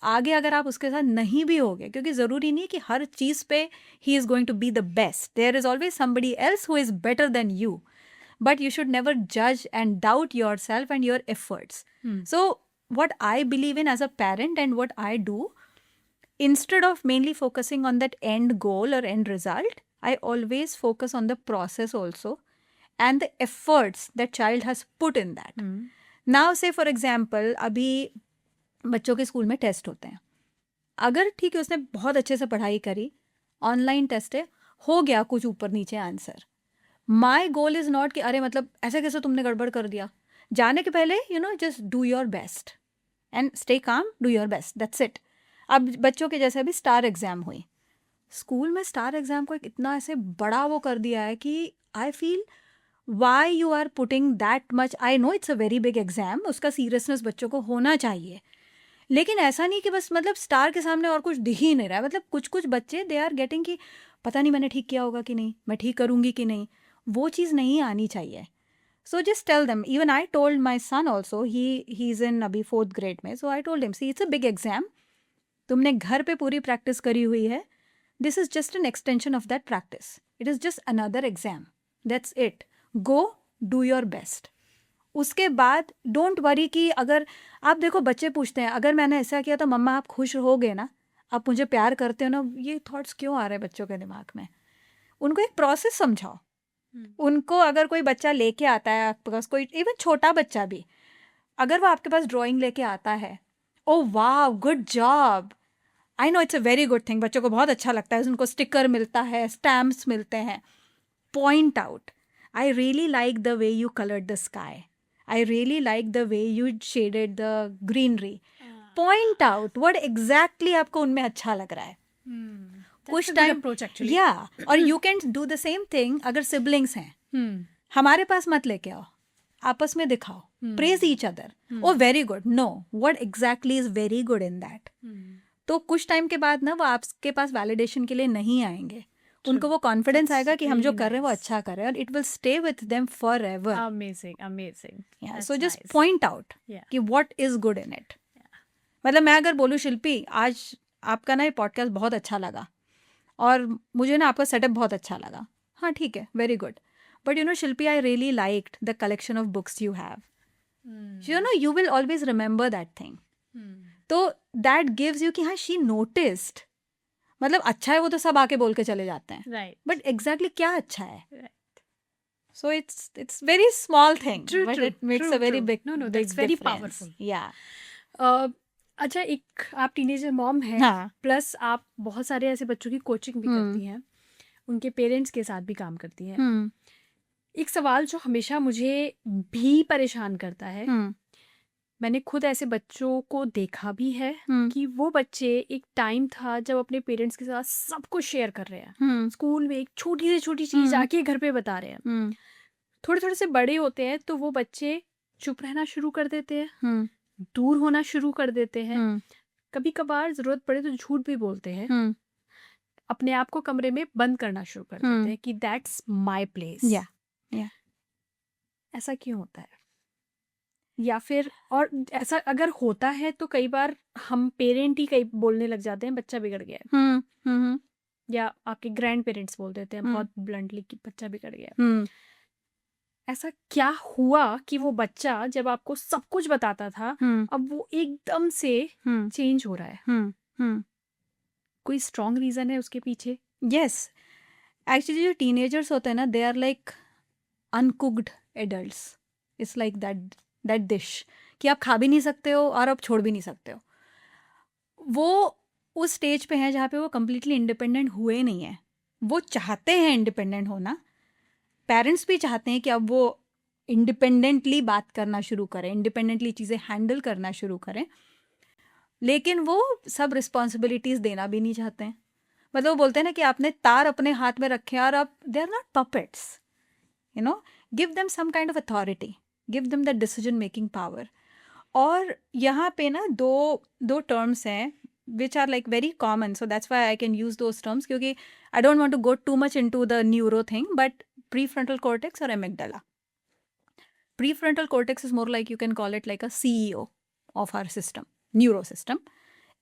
आगे, अगर आप उसके साथ नहीं भी होगे, क्योंकि ज़रूरी नहीं है कि हर चीज़ पे ही is going to be the best, there is always somebody else who is better than you, but you should never judge and doubt yourself and your efforts. So what I believe in as a parent and what I do, instead of mainly focusing on that end goal or end result, I always focus on the process also and the efforts that child has put in that. Now say for example, अभी बच्चों के school में test होते हैं, अगर ठीक है उसने बहुत अच्छे से पढ़ाई करी, ऑनलाइन टेस्ट है, हो गया कुछ ऊपर नीचे answer, my goal is not कि अरे मतलब ऐसे कैसे तुमने गड़बड़ कर दिया। जाने के पहले just do your best and stay calm, do your best, that's it. अब बच्चों के जैसे अभी स्टार एग्जाम हुई, स्कूल में स्टार एग्जाम को एक इतना ऐसे बड़ा वो कर दिया है कि I feel why you are putting that much. I know it's a very big exam, उसका सीरियसनेस बच्चों को होना चाहिए, लेकिन ऐसा नहीं कि बस मतलब स्टार के सामने और कुछ दिख ही नहीं रहा है. मतलब कुछ कुछ बच्चे दे आर गेटिंग कि पता नहीं मैंने ठीक किया होगा कि नहीं, मैं ठीक करूंगी कि नहीं, वो चीज़ नहीं आनी चाहिए. So just tell them. Even I told my son also, he is in अभी 4th grade में. So I told him, see it's a big exam, तुमने घर पे पूरी प्रैक्टिस करी हुई है, this is just an extension of that practice, it is just another exam, that's it. Go do your best. उसके बाद डोंट वरी कि अगर आप देखो बच्चे पूछते हैं अगर मैंने ऐसा किया तो मम्मा आप खुश हो गए ना, आप मुझे प्यार करते हो ना, ये थॉट्स क्यों आ रहे हैं बच्चों के दिमाग में. उनको एक प्रोसेस समझाओ. उनको अगर कोई बच्चा लेके आता है आपके पास, कोई इवन छोटा बच्चा भी, अगर वो आपके पास ड्राइंग लेके आता है, ओ वाह good job, I know it's a very good thing, बच्चों को बहुत अच्छा लगता है, उनको स्टिकर मिलता है, स्टैम्प्स मिलते हैं. Point out, I really like the way you coloured the sky, I really like the way you shaded the greenery. Point out what exactly आपको उनमें अच्छा लग रहा है. कुछ टाइम
अप्रोच एक्चुअली.
या, और you can do the same thing अगर सिबलिंग्स हैं. हमारे पास मत लेके आओ, आपस में दिखाओ, praise each other. Oh very good, know what exactly is very good in that. तो कुछ टाइम के बाद ना वो आपके पास वैलिडेशन के लिए नहीं आएंगे. उनको वो कॉन्फिडेंस आएगा कि हम जो कर रहे हैं वो अच्छा कर रहे हैं, और it will stay with them forever.
Amazing amazing.
So just point out कि what is good in it. मतलब मैं अगर बोलूँ शिल्पी आज आपका ना ये पॉडकास्ट बहुत अच्छा लगा और मुझे ना आपका सेटअप बहुत अच्छा लगा, हाँ ठीक है, very good, but you know Shilpi I really liked the collection of books you have. You know you will always remember that thing. तो दैट गिव्स यू कि हाँ शी नोटिस्ड. मतलब अच्छा है वो तो सब आके बोल के चले जाते हैं,
राइट.
बट एग्जैक्टली क्या अच्छा है. So it's very small thing,
True,
but
true,
it makes
true,
a very
true.
big
No,
big
that's very
difference.
powerful.
Yeah.
अच्छा, एक आप टीनेजर मॉम हैं,
हाँ.
प्लस आप बहुत सारे ऐसे बच्चों की कोचिंग भी करती हैं, उनके पेरेंट्स के साथ भी काम करती हैं. एक सवाल जो हमेशा मुझे भी परेशान करता है, मैंने खुद ऐसे बच्चों को देखा भी है कि वो बच्चे, एक टाइम था जब अपने पेरेंट्स के साथ सब कुछ शेयर कर रहे हैं, स्कूल में एक छोटी से छोटी चीज आके घर पे बता रहे हैं. थोड़े थोड़े से बड़े होते हैं तो वो बच्चे चुप रहना शुरू कर देते हैं, दूर होना शुरू कर देते हैं, कभी कभार जरूरत पड़े तो झूठ भी बोलते हैं, अपने आप को कमरे में बंद करना शुरू कर देते हैं कि दैट्स माय प्लेस. ऐसा क्यों होता है? या फिर और ऐसा अगर होता है तो कई बार हम पेरेंट ही कई बोलने लग जाते हैं बच्चा बिगड़ गया है, या आपके ग्रैंड पेरेंट्स बोल देते हैं बहुत ब्लंटली कि बच्चा बिगड़ गया है. ऐसा क्या हुआ कि वो बच्चा जब आपको सब कुछ बताता था अब वो एकदम से चेंज हो रहा है? कोई स्ट्रॉन्ग रीजन है उसके पीछे?
यस, एक्चुअली जो टीनेजर्स होते हैं ना, they are like uncooked adults. It's like that dish कि आप खा भी नहीं सकते हो और आप छोड़ भी नहीं सकते हो. वो उस स्टेज पे हैं जहाँ पे वो कम्प्लीटली इंडिपेंडेंट हुए नहीं हैं. वो चाहते हैं इंडिपेंडेंट होना, पेरेंट्स भी चाहते हैं कि अब वो इंडिपेंडेंटली बात करना शुरू करें, इंडिपेंडेंटली चीज़ें हैंडल करना शुरू करें, लेकिन वो सब रिस्पॉन्सिबिलिटीज़ देना भी नहीं चाहते हैं. मतलब वो बोलते हैं ना कि आपने तार अपने हाथ में रखे हैं और आप, they are not puppets, you know, give them some kind of authority, give them the decision making power. और यहाँ पे ना दो टर्म्स हैं which are like very common, so that's why I can use those terms क्योंकि I don't want to go too much into the neuro thing, but prefrontal cortex or amygdala. Prefrontal cortex is more like, you can call it like a CEO of our system, neuro system.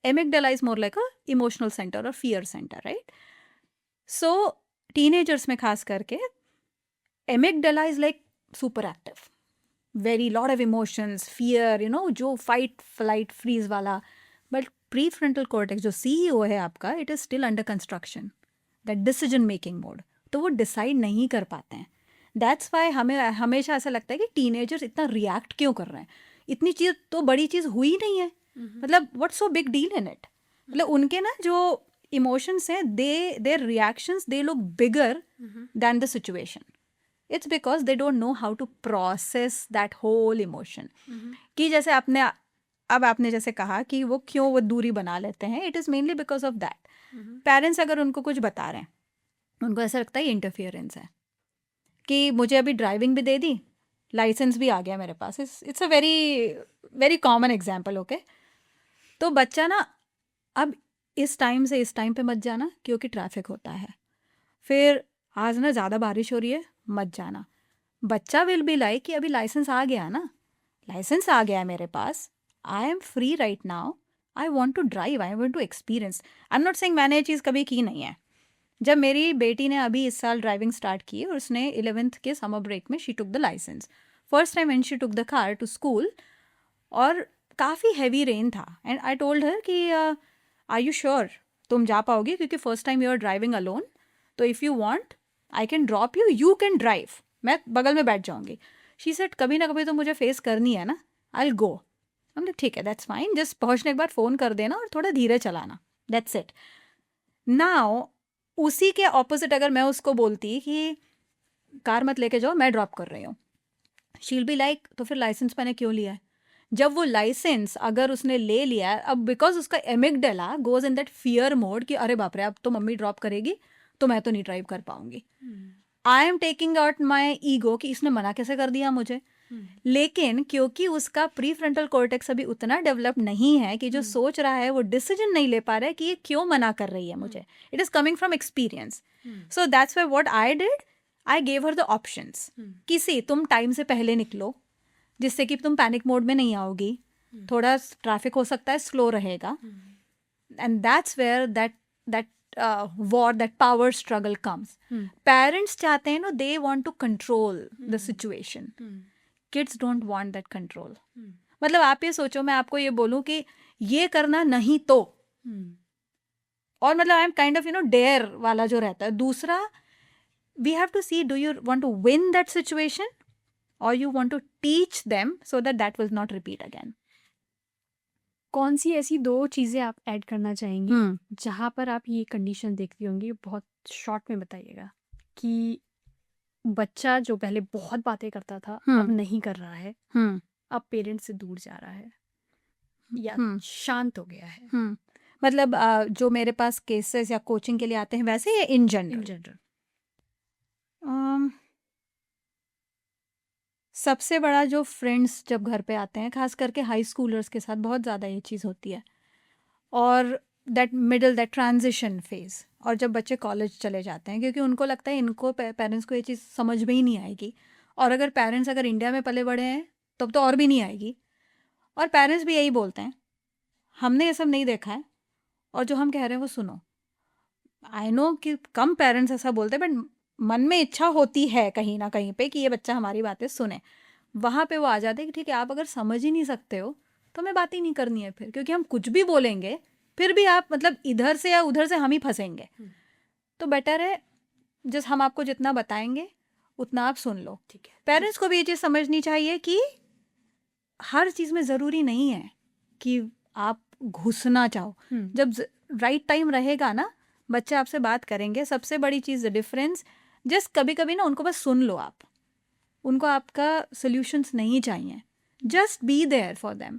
Amygdala is more like a emotional center or fear center, right? So teenagers में खास करके amygdala is like super active, very lot of emotions, fear, you know, जो fight flight freeze वाला. But prefrontal cortex जो CEO है आपका, it is still under construction, that decision making mode. तो वो डिसाइड नहीं कर पाते हैं. दैट्स वाई हमें हमेशा ऐसा लगता है कि टीनेजर्स इतना रिएक्ट क्यों कर रहे हैं. इतनी चीज़ तो बड़ी चीज़ हुई नहीं है, मतलब what's so big deal in it. मतलब उनके ना जो इमोशंस हैं, their reactions they look bigger than the situation. It's because they don't know how to process that whole emotion. कि जैसे आपने जैसे कहा कि वो क्यों वो दूरी बना लेते हैं, it is mainly because of that. Parents अगर उनको कुछ बता रहे हैं, उनको ऐसा लगता है इंटरफियरेंस है. कि मुझे अभी ड्राइविंग भी दे दी, लाइसेंस भी आ गया मेरे पास. It's a very very common example. Okay, तो बच्चा ना अब इस टाइम से इस टाइम पे मत जाना क्योंकि ट्रैफिक होता है. फिर आज ना ज़्यादा बारिश हो रही है, मत जाना. बच्चा विल बी लाइक कि अभी लाइसेंस आ गया ना, लाइसेंस आ गया है मेरे पास, I am free right now, I want to drive, I want to experience. I am not saying मैंने ये चीज़ कभी की नहीं है. जब मेरी बेटी ने अभी इस साल ड्राइविंग स्टार्ट की और उसने 11th के समर ब्रेक में she took the license first time and she took the car to school. और काफ़ी हैवी रेन था एंड आई टोल्ड हर कि आर यू श्योर तुम जा पाओगी, क्योंकि first time you are driving alone, तो if you want I can drop you, you can drive, मैं बगल में बैठ जाऊंगी. शी सेड कभी ना कभी तो मुझे फेस करनी है ना, आई विल गो. हमने ठीक है, दैट्स फाइन, जस्ट पहुंचने के बाद फ़ोन कर देना और थोड़ा धीरे चलाना, दैट्स इट. नाउ उसी के ऑपोजिट अगर मैं उसको बोलती कि कार मत लेके जाओ, मैं ड्रॉप कर रही हूँ, शी विल बी लाइक तो फिर लाइसेंस मैंने क्यों लिया है. जब वो लाइसेंस अगर उसने ले लिया है, अब बिकॉज उसका amygdala goes in that fear mode कि अरे बाप रे अब तो मम्मी ड्रॉप करेगी तो मैं तो नहीं ड्राइव कर पाऊंगी. I am taking out my ego कि इसने मना कैसे कर दिया मुझे. लेकिन क्योंकि उसका प्री फ्रंटल कॉर्टेक्स अभी उतना डेवलप नहीं है कि जो सोच रहा है वो डिसीजन नहीं ले पा रहा है कि ये क्यों मना कर रही है मुझे. It is coming from experience. So that's why what I did, I gave her the options. किसी तुम टाइम से पहले निकलो जिससे कि तुम पैनिक मोड में नहीं आओगी, थोड़ा ट्रैफिक हो सकता है स्लो रहेगा, and that's where that war, that power struggle comes. Parents चाहते हैं no, they want to control the situation. Kids don't want that control. मतलब आप ये सोचो, मैं आपको ये बोलूं कि ये करना नहीं तो, और मतलब I am kind of dare वाला जो रहता है. दूसरा, we have to see do you want to win that situation or you want to teach them so that that will not repeat again.
कौन सी ऐसी 2 चीज़ें आप ऐड करना चाहेंगी जहाँ पर आप ये कंडीशन देखती होंगी, बहुत शॉर्ट में बताइएगा, कि बच्चा जो पहले बहुत बातें करता था अब नहीं कर रहा है, अब पेरेंट्स से दूर जा रहा है या शांत हो गया है.
मतलब जो मेरे पास केसेस या कोचिंग के लिए आते हैं वैसे, या इन जनरल? सबसे बड़ा जो फ्रेंड्स जब घर पे आते हैं, खास करके हाई स्कूलर्स के साथ बहुत ज़्यादा ये चीज़ होती है. और दैट ट्रांजिशन फेज, और जब बच्चे कॉलेज चले जाते हैं, क्योंकि उनको लगता है इनको पेरेंट्स को ये चीज़ समझ में ही नहीं आएगी. और अगर पेरेंट्स अगर इंडिया में पले बड़े हैं तब तो और भी नहीं आएगी. और पेरेंट्स भी यही बोलते हैं, हमने ये सब नहीं देखा है और जो हम कह रहे हैं वो सुनो. आई नो कि कम पेरेंट्स ऐसा बोलते हैं, बट मन में इच्छा होती है कहीं ना कहीं पे कि ये बच्चा हमारी बातें सुने. वहाँ पे वो आ जाते हैं कि ठीक है, आप अगर समझ ही नहीं सकते हो तो हमें बात ही नहीं करनी है फिर, क्योंकि हम कुछ भी बोलेंगे फिर भी आप मतलब इधर से या उधर से हम ही फंसेंगे. तो बेटर है जस्ट हम आपको जितना बताएंगे उतना आप सुन लो. ठीक है, पेरेंट्स को भी ये चीज़ समझनी चाहिए कि हर चीज़ में ज़रूरी नहीं है कि आप घुसना चाहो. जब राइट टाइम रहेगा ना, बच्चे आपसे बात करेंगे. सबसे बड़ी चीज़ डिफरेंस, जस्ट कभी कभी ना उनको बस सुन लो आप, उनको आपका सोल्यूशंस नहीं चाहिए, just be there for them.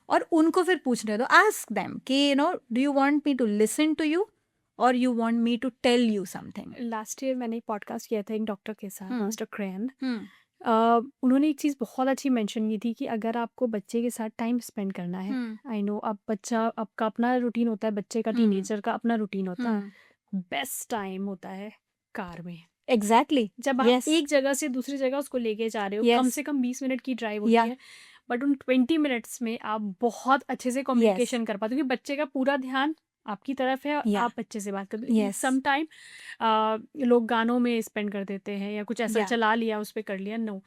और उनको फिर पूछने दो, आस्क देम कि do you want me to listen to you और you want me to tell you something.
Last year मैंने एक पॉडकास्ट किया था एक डॉक्टर के साथ, मिस्टर क्रेन. उन्होंने एक चीज़ बहुत अच्छी मेंशन की थी कि अगर आपको बच्चे के साथ टाइम स्पेंड करना है, आई नो अब बच्चा आपका अपना रूटीन होता है, बच्चे का टीनेजर का अपना रूटीन होता है, बेस्ट टाइम होता है कार में.
एग्जैक्टली.
जब आप एक जगह से दूसरी जगह उसको लेके जा रहे हो, कम से कम 20 मिनट की ड्राइव होती है, बट उन 20 मिनट्स में आप बहुत अच्छे से कम्युनिकेशन कर पाते हो, क्योंकि बच्चे का पूरा ध्यान आपकी तरफ है, आप बच्चे से बात करते हो. सम टाइम लोग गानों में स्पेंड कर देते हैं या कुछ ऐसा चला लिया, उस पर कर लिया. No,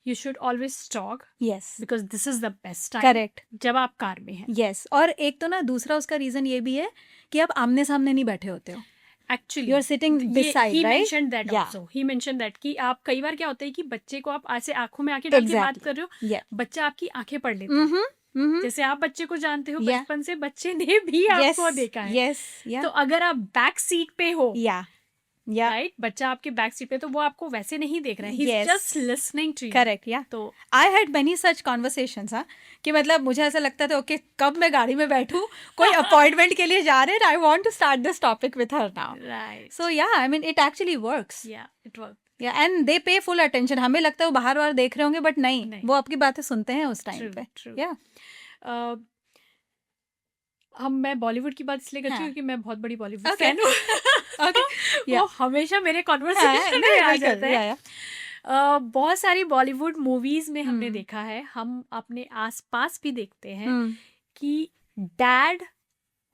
you should always talk, because this is the best time.
Correct.
जब आप कार में हैं.
यस. और एक तो ना दूसरा उसका रीजन ये भी है कि आप आमने सामने नहीं बैठे होते हो.
Actually,
you are sitting beside,
he
right?
mentioned that also. He mentioned that कि आप कई बार क्या होता है कि बच्चे को आप ऐसे आंखों में आंखें डाल के बात कर रहे हो, बच्चा आपकी आंखें पढ़ लेता है. जैसे आप बच्चे को जानते हो बचपन से, बच्चे ने भी आपको देखा है. तो अगर आप बैक सीट पे हो, राइट, बच्चा आपके बैक सीट पे, तो वो आपको वैसे नहीं देख रहा है, he is just listening to you.
Correct. तो I had many such conversations, कि मतलब मुझे ऐसा लगता था ओके कब मैं गाड़ी में बैठूं, कोई अपॉइंटमेंट के लिए जा रहे हैं, I want to start this topic with her now.
Right.
So yeah I mean it actually works.
Yeah it works.
Yeah and they pay full attention. हमें लगता है वो बाहर देख रहे होंगे, बट नहीं,
नहीं.
वो आपकी बातें सुनते हैं उस टाइम
ट्रू
पे.
ट्रू.
या
मैं बॉलीवुड की बात इसलिए करती हूँ
हाँ.
क्योंकि मैं बहुत बड़ी बॉलीवुड
ओके.
फैन हूँ.
ओके.
वो
या
हमेशा मेरे
हाँ,
कॉन्वर्सेशन में
नहीं
आ
बिल्कुल.
जाता है.
या
बहुत सारी बॉलीवुड मूवीज में हमने
हम्म.
देखा है, हम अपने आसपास भी देखते हैं
हम्म.
कि डैड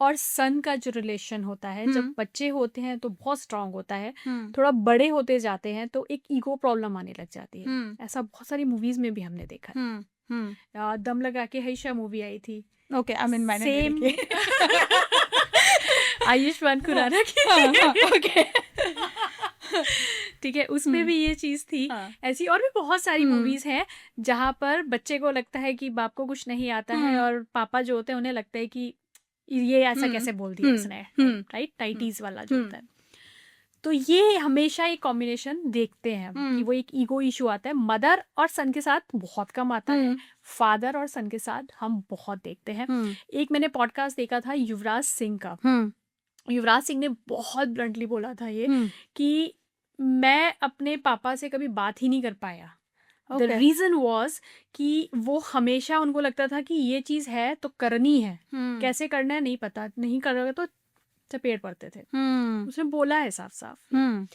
और सन का जो रिलेशन होता है, जब
हम्म.
बच्चे होते हैं तो बहुत स्ट्रांग होता है,
हम्म.
थोड़ा बड़े होते जाते हैं तो एक ईगो प्रॉब्लम आने लग जाती है.
हम्म.
ऐसा बहुत सारी मूवीज में भी हमने देखा है.
हम्म. हम्म.
दम लगा के हईशा मूवी आई थी,
ओके. आई मीन मैंने नहीं
सेम.
देखी.
आयुष्मान खुराना की.
हाँ, हाँ, ओके.
ठीक है, उसमें भी ये चीज थी.
हाँ.
ऐसी और भी बहुत सारी
हम्म.
मूवीज हैं जहाँ पर बच्चे को लगता है कि बाप को कुछ नहीं आता है,
हम्म.
और पापा जो होते हैं उन्हें लगता है कि ये ऐसा
हम्म.
कैसे बोल दिया
हम्म.
इसने,
हम्म.
राइट, टाइटीज वाला जो
हम्म.
होता है. तो ये हमेशा एक कॉम्बिनेशन देखते हैं कि
हम्म.
वो एक ईगो इशू आता है. मदर और सन के साथ बहुत कम आता है,
हम्म.
फादर और सन के साथ हम बहुत देखते हैं.
हम्म.
एक मैंने पॉडकास्ट देखा था युवराज सिंह का.
हम्म.
युवराज सिंह ने बहुत ब्लंटली बोला था ये
हम्म.
कि मैं अपने पापा से कभी बात ही नहीं कर पाया. The
okay.
रीजन वॉज कि वो हमेशा उनको लगता था कि ये चीज़ है तो करनी है,
हम्म.
कैसे करना है नहीं पता, नहीं करोगे तो चपेट पड़ते थे.
हम्म.
उसने बोला है साफ साफ.
हम्म.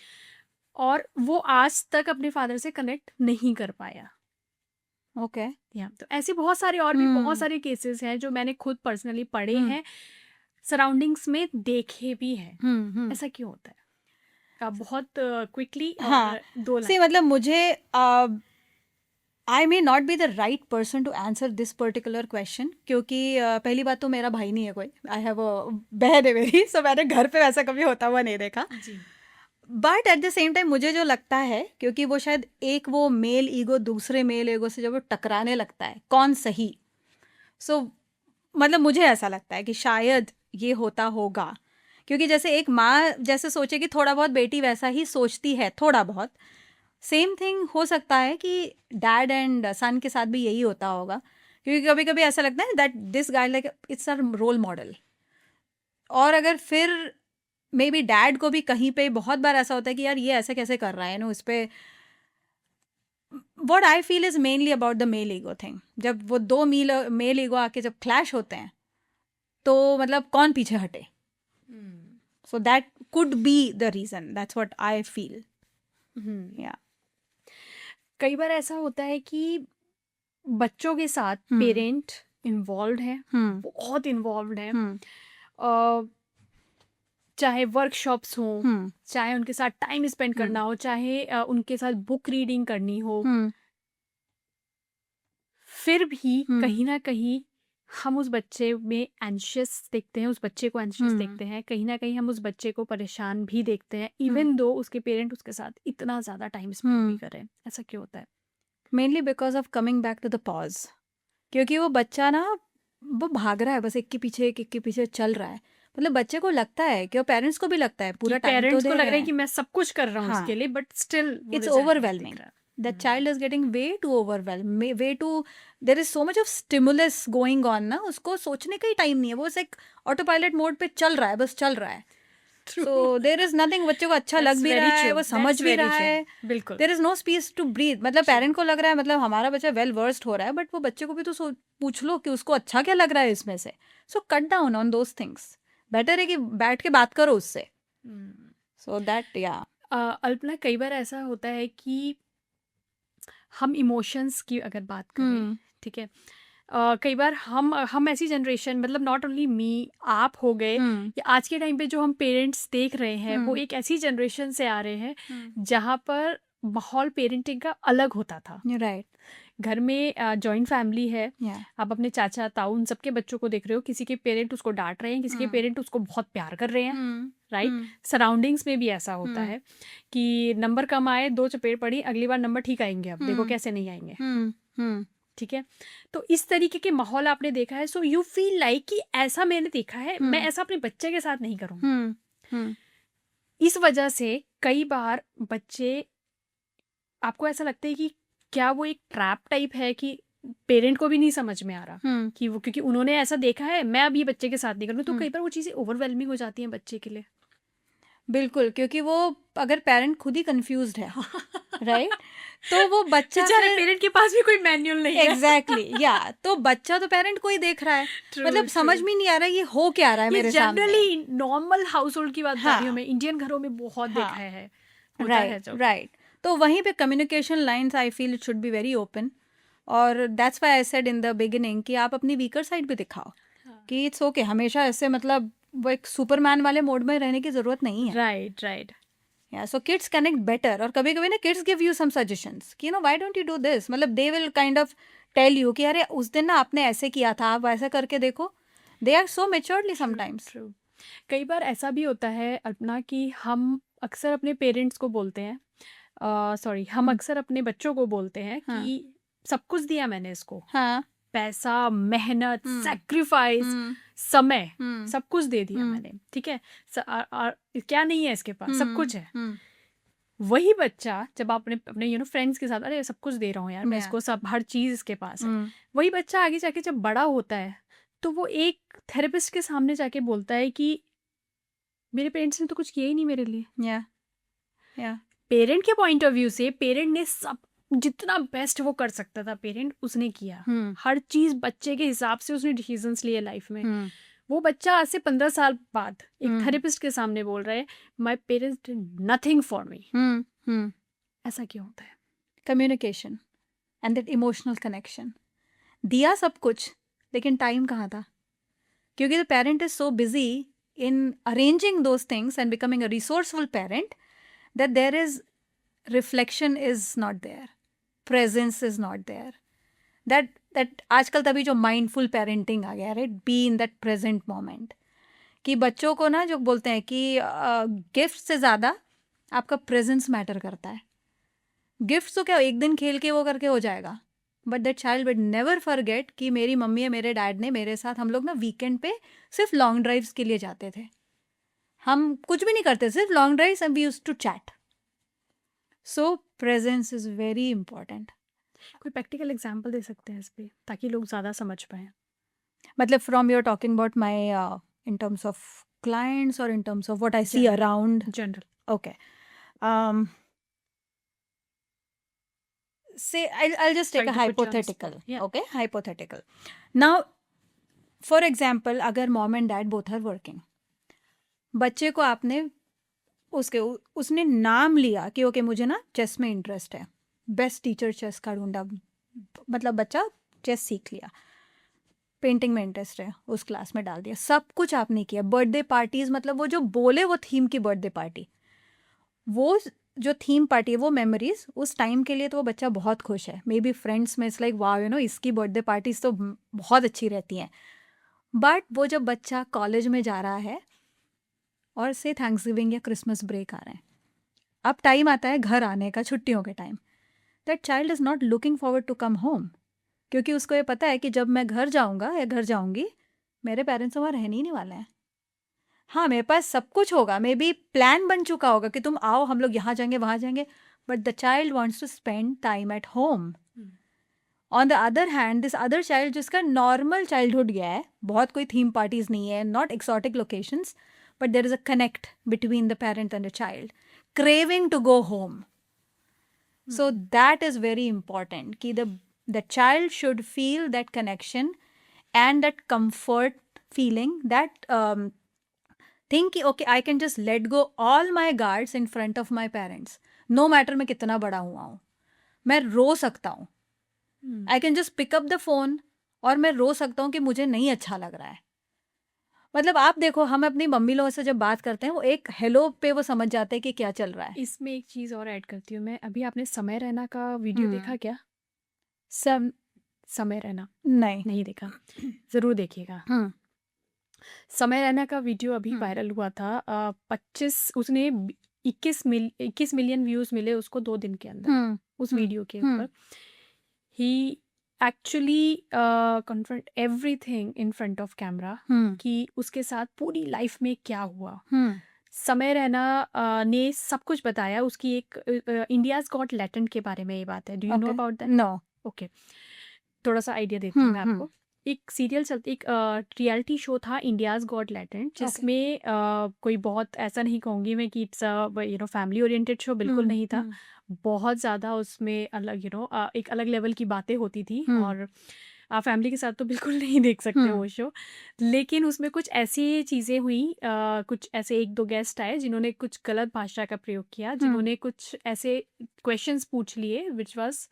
और वो आज तक अपने फादर से कनेक्ट नहीं कर पाया.
ओके.
या तो ऐसे बहुत सारे और भी बहुत सारे केसेस हैं जो मैंने खुद पर्सनली पढ़े हैं, सराउंडिंग्स में देखे भी हैं. ऐसा क्यों होता है? बहुत क्विकली
हाँ.
दो
सी
लाइन.
मतलब मुझे I may not be the right person to answer this particular question, क्योंकि पहली बात तो मेरा भाई नहीं है कोई. आई हैव अ बहन है मेरी, सो मैंने घर पे वैसा कभी होता हुआ नहीं देखा.
जी.
But at the same time मुझे जो लगता है, क्योंकि वो शायद एक वो मेल ईगो दूसरे मेल ईगो से जब वो टकराने लगता है, कौन सही. सो मतलब मुझे ऐसा लगता है कि शायद ये होता होगा, क्योंकि जैसे एक माँ जैसे सोचे कि थोड़ा बहुत बेटी वैसा ही सोचती है, थोड़ा बहुत सेम थिंग हो सकता है कि डैड एंड सन के साथ भी यही होता होगा. क्योंकि कभी कभी ऐसा लगता है that this guy like it's a role model. और अगर फिर मे बी डैड को भी कहीं पे बहुत बार ऐसा होता है कि यार ये ऐसे कैसे कर रहा है नो, इस पे what I feel is mainly about the male ego thing. जब वो दो मेल ईगो आके जब क्लैश होते हैं तो मतलब कौन पीछे हटे. So that could be the reason. That's what I feel. या
कई बार ऐसा होता है कि बच्चों के साथ पेरेंट इन्वॉल्व है, बहुत इन्वॉल्व है. चाहे वर्कशॉप्स हो, चाहे उनके साथ टाइम स्पेंड करना हो, चाहे उनके साथ बुक रीडिंग करनी हो, फिर भी कहीं ना कहीं हम उस बच्चे में एंशियस देखते हैं, उस बच्चे को एंशियस देखते हैं. कहीं ना कहीं हम उस बच्चे को परेशान भी देखते हैं, इवन दो उसके पेरेंट उसके साथ इतना ज़्यादा टाइम स्पेंड भी करें. ऐसा क्यों होता है?
Mainly because of coming back to the pause. क्योंकि वो बच्चा ना वो भाग रहा है, बस एक के पीछे चल रहा है. मतलब बच्चे को लगता है कि, और पेरेंट्स को भी लगता है पूरा टाइम तो
पेरेंट्स
दे
को लग
रहे
रहा है
हैं.
कि मैं सब कुछ कर रहा हूँ
हाँ.
उसके लिए, but still
it's overwhelming. That child is getting way too overwhelm, way too there is so much of stimulus going on ना, उसको सोचने का ही टाइम नहीं है. वो एक ऑटो पायलट मोड पे चल रहा है, बस चल रहा है. So there is nothing. बच्चे को अच्छा लग भी रहा है, वो समझ भी रहा है.
बिल्कुल.
There is no space to breathe. मतलब पेरेंट को लग रहा है मतलब हमारा बच्चा वेल वर्स्ड हो रहा है, बट वो बच्चे को भी तो पूछ लो कि उसको अच्छा क्या लग रहा है इसमें से. So cut down on those things. Better है कि बैठ के बात करो उससे. सो दैट या
अल्पना, कई बार ऐसा होता है कि हम इमोशंस की अगर बात करें, ठीक है, कई बार हम ऐसी जनरेशन, मतलब नॉट ओनली मी, आप हो गए, या आज के टाइम पे जो हम पेरेंट्स देख रहे हैं, वो एक ऐसी जनरेशन से आ रहे हैं जहाँ पर माहौल पेरेंटिंग का अलग होता था.
राइट.
घर में जॉइंट फैमिली है,
या
आप अपने चाचा ताऊ उन सबके बच्चों को देख रहे हो, किसी के पेरेंट उसको डांट रहे हैं, किसी के पेरेंट उसको बहुत प्यार कर रहे हैं, राइट. सराउंडिंग्स में भी ऐसा होता है कि नंबर कम आए, 2 चपेट पड़ी, अगली बार नंबर ठीक आएंगे, अब देखो कैसे नहीं आएंगे. ठीक है, तो इस तरीके के माहौल आपने देखा है. सो यू फील लाइक कि ऐसा मैंने देखा है, मैं ऐसा अपने बच्चे के साथ नहीं करूँगी. इस वजह से कई बार बच्चे, आपको ऐसा लगता है कि क्या वो एक ट्रैप टाइप है कि पेरेंट को भी नहीं समझ में आ रहा कि वो, क्योंकि उन्होंने ऐसा देखा है, मैं अब ये बच्चे के साथ नहीं करूँगी, तो कई बार वो चीज़ें ओवरवेलमिंग हो जाती हैं बच्चे के लिए.
बिल्कुल, क्योंकि वो अगर पेरेंट खुद ही कंफ्यूज्ड है, राइट, तो वो बच्चा
बेचारे
फिर
पेरेंट के पास भी कोई मैनुअल नहीं है।
एग्जैक्टली या तो बच्चा तो पेरेंट को ही देख रहा है,
ट्रू
मतलब समझ
ट्रू।
में नहीं आ रहा है ये हो क्या रहा है
ये
मेरे सामने।
जनरली नॉर्मल हाउस होल्ड की बात बता रही हूँ
हाँ,
मैं, इंडियन घरों में बहुत देखा
हाँ,
है, होता है
राइट,
जब।
राइट। तो वहीं पे communication lines I feel it should be very open, और that's why I said in the beginning कि आप अपनी वीकर साइड भी दिखाओ
हाँ।
कि इट्स ओके, हमेशा ऐसे मतलब वो एक सुपरमैन वाले मोड में रहने की जरूरत नहीं है।
Right right.
Yeah so kids connect better, और कभी कभी ना kids give you some suggestions कि why don't you do this, मतलब they will kind of tell you कि अरे उस दिन ना आपने ऐसे किया था, आप ऐसा करके देखो। They are so maturedly
true
sometimes.
True. कई बार ऐसा भी होता है अपना कि हम अक्सर अपने पेरेंट्स को बोलते हैं, सॉरी, हम अक्सर अपने बच्चों को बोलते हैं
हाँ,
कि सब कुछ दिया मैंने इसको,
हाँ,
पैसा, मेहनत,
हम्म,
सैक्रिफाइस,
हम्म,
समय,
हम्म,
सब कुछ दे दिया
हम्म,
मैंने, ठीक है। क्या नहीं है इसके पास, सब कुछ है।
हम्म,
वही बच्चा जब आप अपने अपने फ्रेंड्स के साथ, अरे सब कुछ दे रहा हूँ यार मैं
या,
इसको, सब हर चीज़ इसके पास है,
हम्म,
वही बच्चा आगे जाके जब बड़ा होता है तो वो एक थेरेपिस्ट के सामने जाके बोलता है कि मेरे पेरेंट्स ने तो कुछ किया ही नहीं मेरे लिए।
या, या,
पेरेंट के पॉइंट ऑफ व्यू से पेरेंट ने सब, जितना बेस्ट वो कर सकता था पेरेंट उसने किया, हर चीज़ बच्चे के हिसाब से उसने डिसीजंस लिए लाइफ में। वो बच्चा आज से 15 साल बाद एक थेरेपिस्ट के सामने बोल रहा है my parents did nothing for me. ऐसा क्यों होता है?
Communication and that emotional connection. दिया सब कुछ, लेकिन टाइम कहाँ था, क्योंकि the parent is so busy in arranging those things and becoming a resourceful parent that there is reflection is not there, presence is not there, that आजकल तभी जो माइंडफुल पेरेंटिंग आ गया, right, be in that present moment, कि बच्चों को ना जो बोलते हैं कि गिफ्ट से ज़्यादा आपका प्रेजेंस मैटर करता है। गिफ्ट तो क्या एक दिन खेल के वो करके हो जाएगा, but that child will never forget कि मेरी मम्मी या मेरे डैड ने मेरे साथ, हम लोग ना वीकेंड पे सिर्फ लॉन्ग ड्राइव्स के लिए जाते थे, हम कुछ भी नहीं करते, सिर्फ long drives and we used to chat. So presence is very important.
कोई प्रैक्टिकल एग्जांपल दे सकते हैं इस पे ताकि लोग ज़्यादा समझ पाएं?
मतलब from you're talking about my in terms of clients or in terms of what I see
general
around?
General.
Okay. Um, say I'll just take
Trying
a
to put you on the
hypothetical.
spot. Yeah.
Okay, hypothetical. Now, for example, अगर mom and dad both are working, बच्चे को आपने उसने नाम लिया कि okay मुझे ना चेस में इंटरेस्ट है, बेस्ट टीचर चेस का ढूंढा, मतलब बच्चा चेस सीख लिया, पेंटिंग में इंटरेस्ट है, उस क्लास में डाल दिया, सब कुछ आपने किया, बर्थडे पार्टीज, मतलब वो जो बोले वो थीम की बर्थडे पार्टी, वो जो थीम पार्टी है वो मेमोरीज उस टाइम के लिए तो वो बच्चा बहुत खुश है, मे बी फ्रेंड्स में इट्स लाइक वाह इसकी बर्थडे पार्टीज तो बहुत अच्छी रहती हैं। बट वो जब बच्चा कॉलेज में जा रहा है और से थैंक्सगिविंग या क्रिसमस ब्रेक आ रहे हैं, अब टाइम आता है घर आने का, छुट्टियों के time, that child is not looking forward to come home, क्योंकि उसको ये पता है कि जब मैं घर जाऊँगा या घर जाऊँगी मेरे पेरेंट्स वहाँ रहने ही नहीं वाले हैं। हाँ, मेरे पास सब कुछ होगा, मे बी प्लान बन चुका होगा कि तुम आओ हम लोग यहाँ जाएंगे वहाँ जाएंगे, but the child wants to spend time at home. On the other hand this other child जिसका नॉर्मल चाइल्डहुड गया है, बहुत कोई थीम पार्टीज नहीं है, not exotic locations, but there is a connect between the parent and the child, craving to go home. So that is very important कि the child should feel that connection and that comfort feeling, that think कि okay I can just let go all my guards in front of my parents, no matter मैं कितना बड़ा हुआ हूँ, मैं रो सकता हूँ, I can just pick up the phone और मैं रो सकता हूँ कि मुझे नहीं अच्छा लग रहा है। मतलब आप देखो हम अपनी मम्मी लोगों से जब बात करते हैं वो एक हेलो पे वो समझ जाते हैं कि क्या चल रहा है।
इसमें एक चीज़ और ऐड करती हूँ मैं, अभी आपने समय रैना का वीडियो देखा क्या?
सब
समय रैना
नहीं।
नहीं देखा, ज़रूर देखिएगा। समय रैना का वीडियो अभी वायरल हुआ था, 25 उसने 21 मिलियन व्यूज़ मिले उसको 2 दिन के अंदर उस वीडियो के ऊपर। He actually confront everything in front of camera कि उसके साथ पूरी लाइफ में क्या हुआ। समय रैना ने सब कुछ बताया, उसकी एक इंडियाज गॉट लैटेंट के बारे में ये बात है। Do you know about that?
No.
Okay, थोड़ा सा आइडिया देती हूँ मैं आपको। एक सीरियल चलती एक रियलिटी शो था इंडियाज़ गॉट टैलेंट
ओके
जिसमें कोई बहुत ऐसा नहीं कहूँगी मैं कि इट्स फैमिली ओरिएंटेड शो बिल्कुल नहीं था। बहुत ज़्यादा उसमें अलग एक अलग लेवल की बातें होती थी और आप फैमिली के साथ तो बिल्कुल नहीं देख सकते वो शो। लेकिन उसमें कुछ ऐसी चीज़ें हुई कुछ ऐसे 1-2 गेस्ट आए जिन्होंने कुछ गलत भाषा का प्रयोग किया, जिन्होंने कुछ ऐसे क्वेश्चंस पूछ लिए which was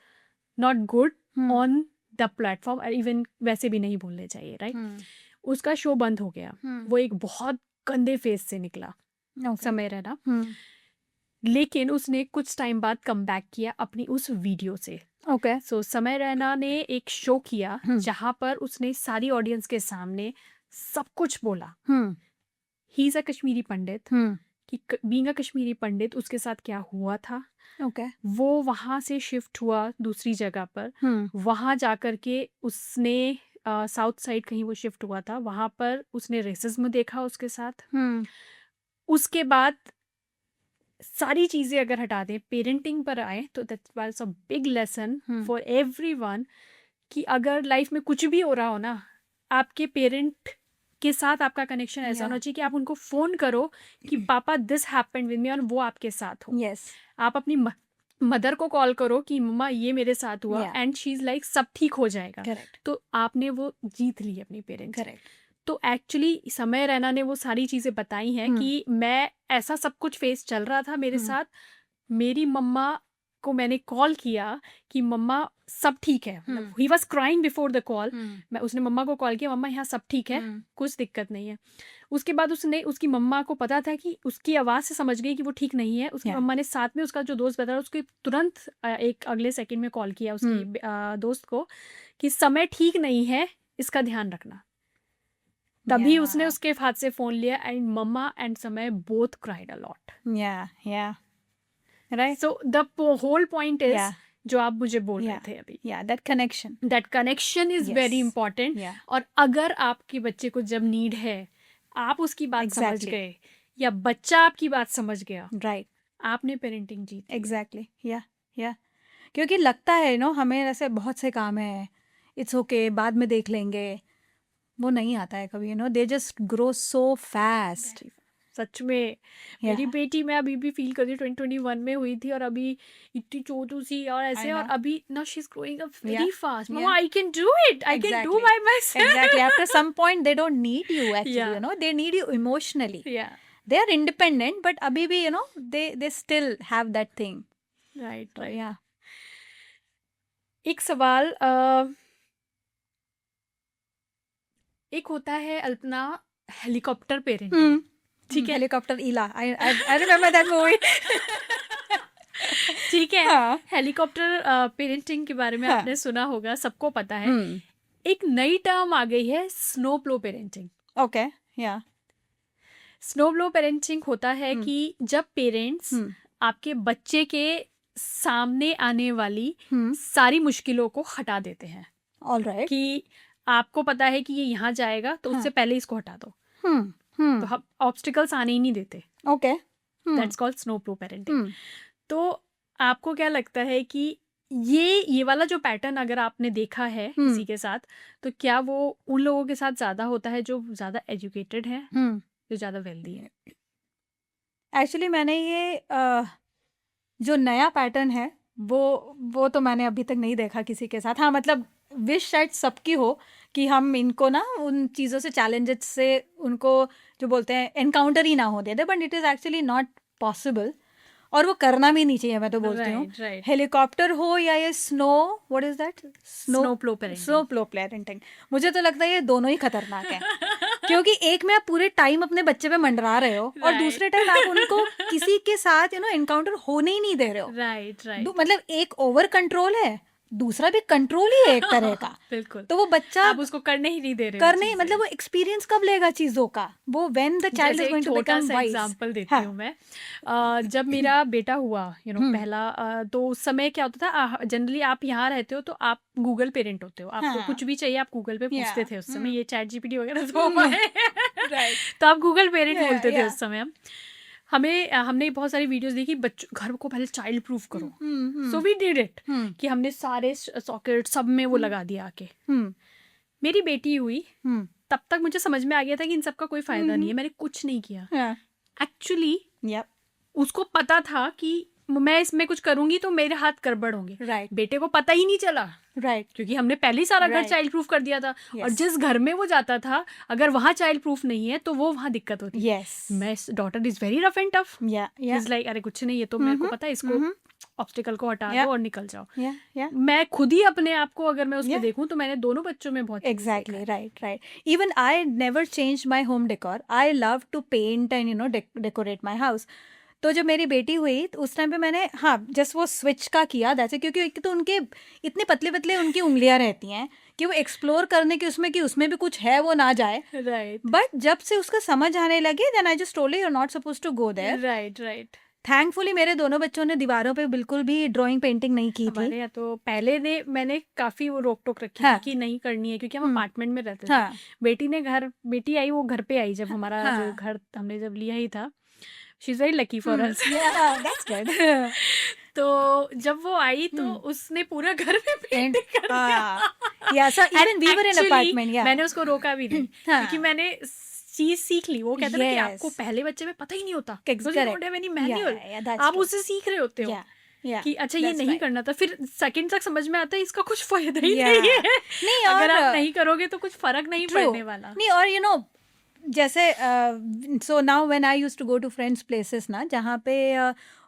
not good on the platform और इवन वैसे भी नहीं बोलने चाहिए, राइट? उसका शो बंद हो गया। वो एक बहुत गंदे फेस से निकला
ओके
समय रैना, लेकिन उसने कुछ टाइम बाद कम बैक किया अपनी उस वीडियो से।
ओके
सो समय रैना ने एक शो किया जहाँ पर उसने सारी ऑडियंस के सामने सब कुछ बोला। ही इज़ अ कश्मीरी पंडित कि बीइंग अ कश्मीरी पंडित उसके साथ क्या हुआ था।
ओके
वो वहाँ से शिफ्ट हुआ दूसरी जगह पर, वहाँ जाकर के उसने साउथ साइड कहीं वो शिफ्ट हुआ था, वहाँ पर उसने रेसिज्म देखा उसके साथ। उसके बाद सारी चीज़ें अगर हटा दें, पेरेंटिंग पर आए तो that was a big lesson for everyone कि अगर लाइफ में कुछ भी हो रहा हो ना, आपके पेरेंट के साथ आपका कनेक्शन ऐसा होना चाहिए कि आप उनको फ़ोन करो कि पापा दिस हैपेंड विद मी और वो आपके साथ हो।
यस
आप अपनी मदर को कॉल करो कि मम्मा ये मेरे साथ हुआ
Yeah.
And she is like सब ठीक हो जाएगा।
करेक्ट
तो आपने वो जीत ली अपनी पेरेंट्स।
करेक्ट
तो एक्चुअली समय रैना ने वो सारी चीज़ें बताई हैं कि मैं ऐसा सब कुछ फेस चल रहा था मेरे साथ। मेरी मम्मा को मैंने कॉल किया कि मम्मा सब ठीक है, मतलब he was crying before the call. मैं उसने मम्मा को कॉल किया, मम्मा यहाँ सब ठीक है, कुछ दिक्कत नहीं है। उसके बाद उसने उसकी मम्मा को पता था कि उसकी आवाज़ से समझ गई कि वो ठीक नहीं है। उसकी
Yeah.
मम्मा ने साथ में उसका जो दोस्त बताया उसको तुरंत एक अगले सेकंड में कॉल किया उसकी दोस्त को कि समय ठीक नहीं है, इसका ध्यान रखना। तभी
Yeah.
उसने उसके हाथ से फ़ोन लिया एंड मम्मा and Samay both cried a lot.
Yeah right
so the whole point is
Yeah.
जो आप मुझे बोल रहे
Yeah.
थे अभी,
या that connection
that connection is
Yes.
Very important.
Yeah.
और अगर आपके बच्चे को जब नीड है, आप उसकी बात समझ
Exactly.
गए या बच्चा आपकी बात समझ गया,
राइट
आपने पेरेंटिंग जीत ली।
एग्जैक्टली या क्योंकि लगता है हमें ऐसे बहुत से काम है, इट्स ओके बाद में देख लेंगे, वो नहीं आता है कभी। They just grow so fast.
सच में मेरी बेटी मैं अभी भी फील कर रही हूँ 2021 में हुई थी और अभी इतनी छोटू सी और ऐसे,
I
और
know.
अभी ना she is growing up very
Yeah.
Fast.
Yeah.
मम्मा I can do it, I can do by myself.
Exactly. After some point, they don't need you actually.
Yeah.
They need you emotionally.
या
They are independent, but abhi bhi, they still have that thing.
Right
So,
right.
yeah.
एक सवाल एक होता है Alpana, helicopter parenting, ठीक है?
Helicopter Ela. I remember that movie.
ठीक है,
हाँ.
हेलीकॉप्टर पेरेंटिंग के बारे में
हाँ.
आपने सुना होगा, सबको पता है। एक नई टर्म आ गई है, snow blow parenting.
Okay. Yeah.
Snow blow parenting होता है कि जब पेरेंट्स आपके बच्चे के सामने आने वाली सारी मुश्किलों को हटा देते हैं।
All right.
कि आपको पता है कि ये यहाँ जाएगा तो उससे पहले इसको हटा दो, तो हम ऑब्स्टिकल्स आने ही नहीं देते।
Okay.
That's called snow blow parenting. तो आपको क्या लगता है कि ये वाला जो पैटर्न अगर आपने देखा है किसी के साथ, तो क्या वो उन लोगों के साथ ज्यादा होता है जो ज्यादा एजुकेटेड है, जो ज्यादा वेल्दी है?
एक्चुअली मैंने ये जो नया पैटर्न है वो तो मैंने अभी तक नहीं देखा किसी के साथ। हाँ, मतलब विश शायद सबकी हो कि हम इनको ना उन चीज़ों से, चैलेंजेस से उनको जो बोलते हैं एनकाउंटर ही ना हो देते, but it is actually not possible और वो करना भी नहीं चाहिए। मैं तो बोलती हूँ
राइट।
हेलीकॉप्टर हो या ये snow, what is that,
snow blow parenting.
Snow blow parenting, मुझे तो लगता है ये दोनों ही खतरनाक है। क्योंकि एक में आप पूरे टाइम अपने बच्चे पे मंडरा रहे हो और दूसरे टाइम आप उनको किसी के साथ एनकाउंटर होने ही नहीं दे रहे हो।
Right right.
मतलब एक ओवर कंट्रोल है, दूसरा भी कंट्रोल ही है एक तरह का।
बिल्कुल।
तो वो बच्चा
आप उसको करने ही नहीं दे रहे हो
करने,
चीज़ें।
मतलब वो एक्सपीरियंस कब लेगा चीजों का, वो when the child is going to become wise.
Example देती हूँ मैं। जब मेरा बेटा हुआ पहला, तो उस समय क्या होता था, जनरली आप यहाँ रहते हो तो आप गूगल पेरेंट होते हो, आपको कुछ भी चाहिए आप गूगल पे पूछते थे उस समय। ये चैट जीपीटी वगैरह तो तो आप गूगल पेरेंट बोलते थे उस समय। हमने बहुत सारी वीडियोस देखी, बच्चों घर को पहले चाइल्ड प्रूफ करो, सो वी डिड इट कि हमने सारे सॉकेट सब में वो लगा दिया आके। मेरी बेटी हुई
हम्म
तब तक मुझे समझ में आ गया था कि इन सब का कोई फायदा नहीं है, मैंने कुछ नहीं किया
हाँ
एक्चुअली।
yep
उसको पता था कि मैं इसमें कुछ करूंगी तो मेरे हाथ गड़बड़ होंगे,
right
बेटे को पता ही नहीं चला
right
क्योंकि हमने पहले ही सारा घर
Right.
चाइल्ड प्रूफ कर दिया था। और
Yes.
जिस घर में वो जाता था अगर वहाँ चाइल्ड प्रूफ नहीं है तो वो वहाँ दिक्कत होती है।
yes
मैं daughter is very rough and tough,
yeah yeah
is like अरे कुछ नहीं है तो मेरे को
Mhm.
पता है, इसको
Mhm.
ऑब्स्टिकल को हटा
Yeah.
दो और निकल जाओ।
yeah yeah
मैं खुद ही अपने आप को अगर मैं उसमें
Yeah.
देखूं तो मैंने दोनों बच्चों में बहुत चीज़ें
Exactly,
देखा है।
right. Even I never changed my home decor. I love to paint and decorate my house. तो जब मेरी बेटी हुई तो उस टाइम पे मैंने हाँ जस्ट वो स्विच का किया दैसे, क्योंकि एक तो उनके इतने पतले पतले उनकी उंगलियां रहती हैं कि वो एक्सप्लोर करने की उसमें कि उसमें भी कुछ है वो ना जाए।
राइट
बट जब से उसका समझ आने लगे then I just told you are not suppose to go there.
Right.
Thankfully मेरे दोनों बच्चों ने दीवारों पे बिल्कुल भी ड्राइंग पेंटिंग नहीं की थी।
हमारे यहाँ तो पहले ने मैंने काफी वो रोक टोक रखी
हाँ.
थी कि नहीं करनी है क्योंकि हम
हम्म.
अपार्टमेंट में रहते थे।
हाँ
बेटी आई वो घर पे आई जब हमारा
हाँ.
जो घर हमने जब लिया ही था। She is very lucky for us.
Yeah, that's good.
तो जब वो आई तो उसने पूरा घर में पेंट कर दिया।
Yeah, so even
And
we were in
actually,
apartment, yeah.
मैंने उसको रोका भी नहीं
हाँ.
क्योंकि मैंने चीज सीख ली। वो कहते हैं ना कि
Yes.
आपको पहले बच्चे में पता ही नहीं होता,
Correct.
because you don't have any manual.
Yeah, that's
आप
true.
उससे सीख रहे होते हो
Yeah, yeah,
कि अच्छा ये
that's
नहीं
right.
करना था, फिर सेकंड तक समझ में आता है इसका कुछ फायदा ही
Yeah.
नहीं है।
नहीं,
अगर
और
आप नहीं करोगे तो कुछ फर्क नहीं
True.
पड़ने वाला।
नहीं, और जैसे so now when I used to go to friends places ना, जहाँ पे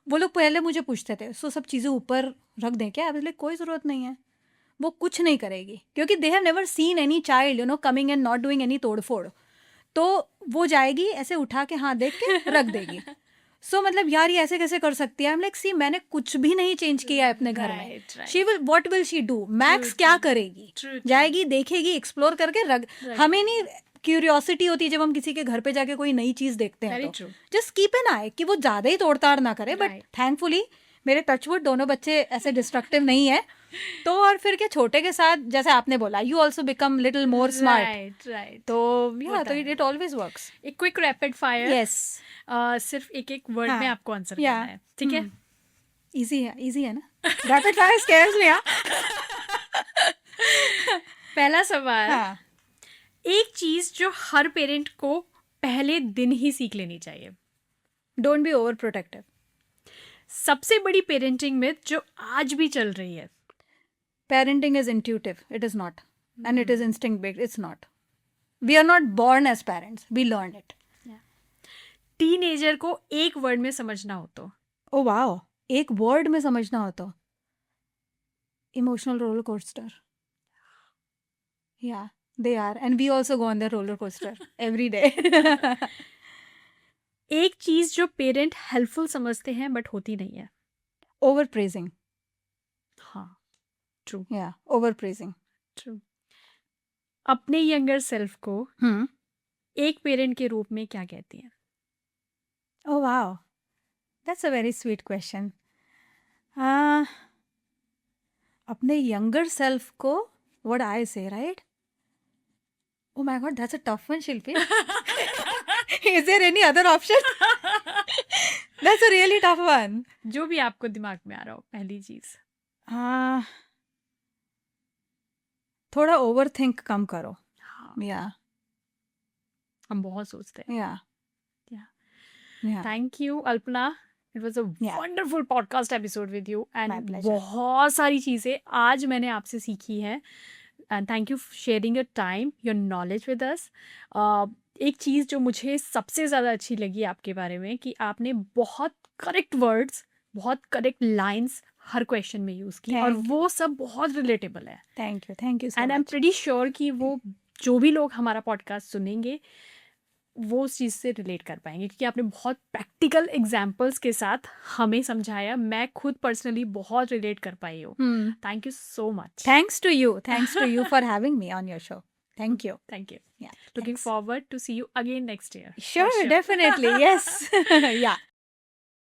वो लोग पहले मुझे पूछते थे सो सब चीज़ें ऊपर रख दें क्या? बोले कोई ज़रूरत नहीं है, वो कुछ नहीं करेगी क्योंकि they have never seen any child coming and not doing any तोड़ फोड़। तो वो जाएगी ऐसे उठा के हाथ देख के रख देगी। सो मतलब यार ये ऐसे कैसे कर सकती है? आई एम लाइक सी मैंने कुछ भी नहीं चेंज किया है अपने घर में।
Right.
She will what will she do? Max क्या करेगी?
True.
जाएगी देखेगी एक्सप्लोर करके रख।
Right.
हमें नहीं क्यूरियोसिटी होती जब हम किसी के घर पे जाके कोई नई चीज देखते हैं
Very
तो
true.
जस्ट कीप एन आई कि वो ज्यादा ही तोड़ताड़ ना करे। But
Right.
थैंकफुली मेरे टचवुड दोनों बच्चे ऐसे डिस्ट्रक्टिव नहीं है। तो और फिर क्या छोटे के साथ जैसे आपने बोला you also become little more smart.
Right.
तो या
होता
तो
है।
It always works.
एक क्विक रैपिड फायर।
यस
सिर्फ एक वर्ड
हाँ.
में आपको आंसर
Yeah.
करना है, ठीक है?
इजी है ना? Rapid fire scares me.
पहला सवाल,
हाँ
एक चीज जो हर पेरेंट को पहले दिन ही सीख लेनी चाहिए।
Don't be over protective.
सबसे बड़ी पेरेंटिंग मिथ जो आज भी चल रही है।
Parenting is intuitive. It is not. And it is instinct based. It's not. We are not born as parents. We learn it.
Teenager को एक वर्ड में समझना हो तो?
Oh wow. एक वर्ड में समझना हो तो emotional roller coaster. Yeah, they are. And we also go on the roller coaster every day.
एक चीज जो पेरेंट हेल्पफुल समझते हैं बट होती नहीं है।
Overpraising.
हाँ, ट्रू
Yeah, overpraising.
ट्रू। अपने यंगर सेल्फ को एक पेरेंट के रूप में क्या कहती हैं?
Oh wow. That's a very sweet question. अपने younger self को what I say, right? Oh my God, that's a tough one, Shilpi. Is there any other option? That's a really tough one.
जो भी आपको दिमाग में आ रहा हो, पहली चीज।
थोड़ा overthink कम करो।
हाँ,
Yeah,
हम बहुत सोचते हैं।
yeah,
Yeah.
yeah.
Thank you Alpana, it was a
Yeah.
Wonderful podcast episode with you
My
and
pleasure.
बहुत सारी चीज़ें आज मैंने आपसे सीखी है and thank you sharing your time, your knowledge with us. एक चीज़ जो मुझे सबसे ज़्यादा अच्छी लगी आपके बारे में कि आपने बहुत करेक्ट वर्ड्स, बहुत करेक्ट लाइंस हर क्वेश्चन में यूज़ की और
Thank
वो सब बहुत रिलेटेबल है।
Thank you so
and I am
much.
Pretty sure कि वो जो भी लोग हमारा पॉडकास्ट सुनेंगे वो उस चीज़ से रिलेट कर पाएंगे क्योंकि आपने बहुत प्रैक्टिकल एग्जाम्पल्स के साथ हमें समझाया। मैं खुद पर्सनली बहुत रिलेट कर पाई हूँ। Thank you so much.
Thanks to you for having me on your show. Thank you.
Thank you.
Yeah.
Looking
thanks.
Forward to see you again next year.
Sure, definitely. Yes. Yeah.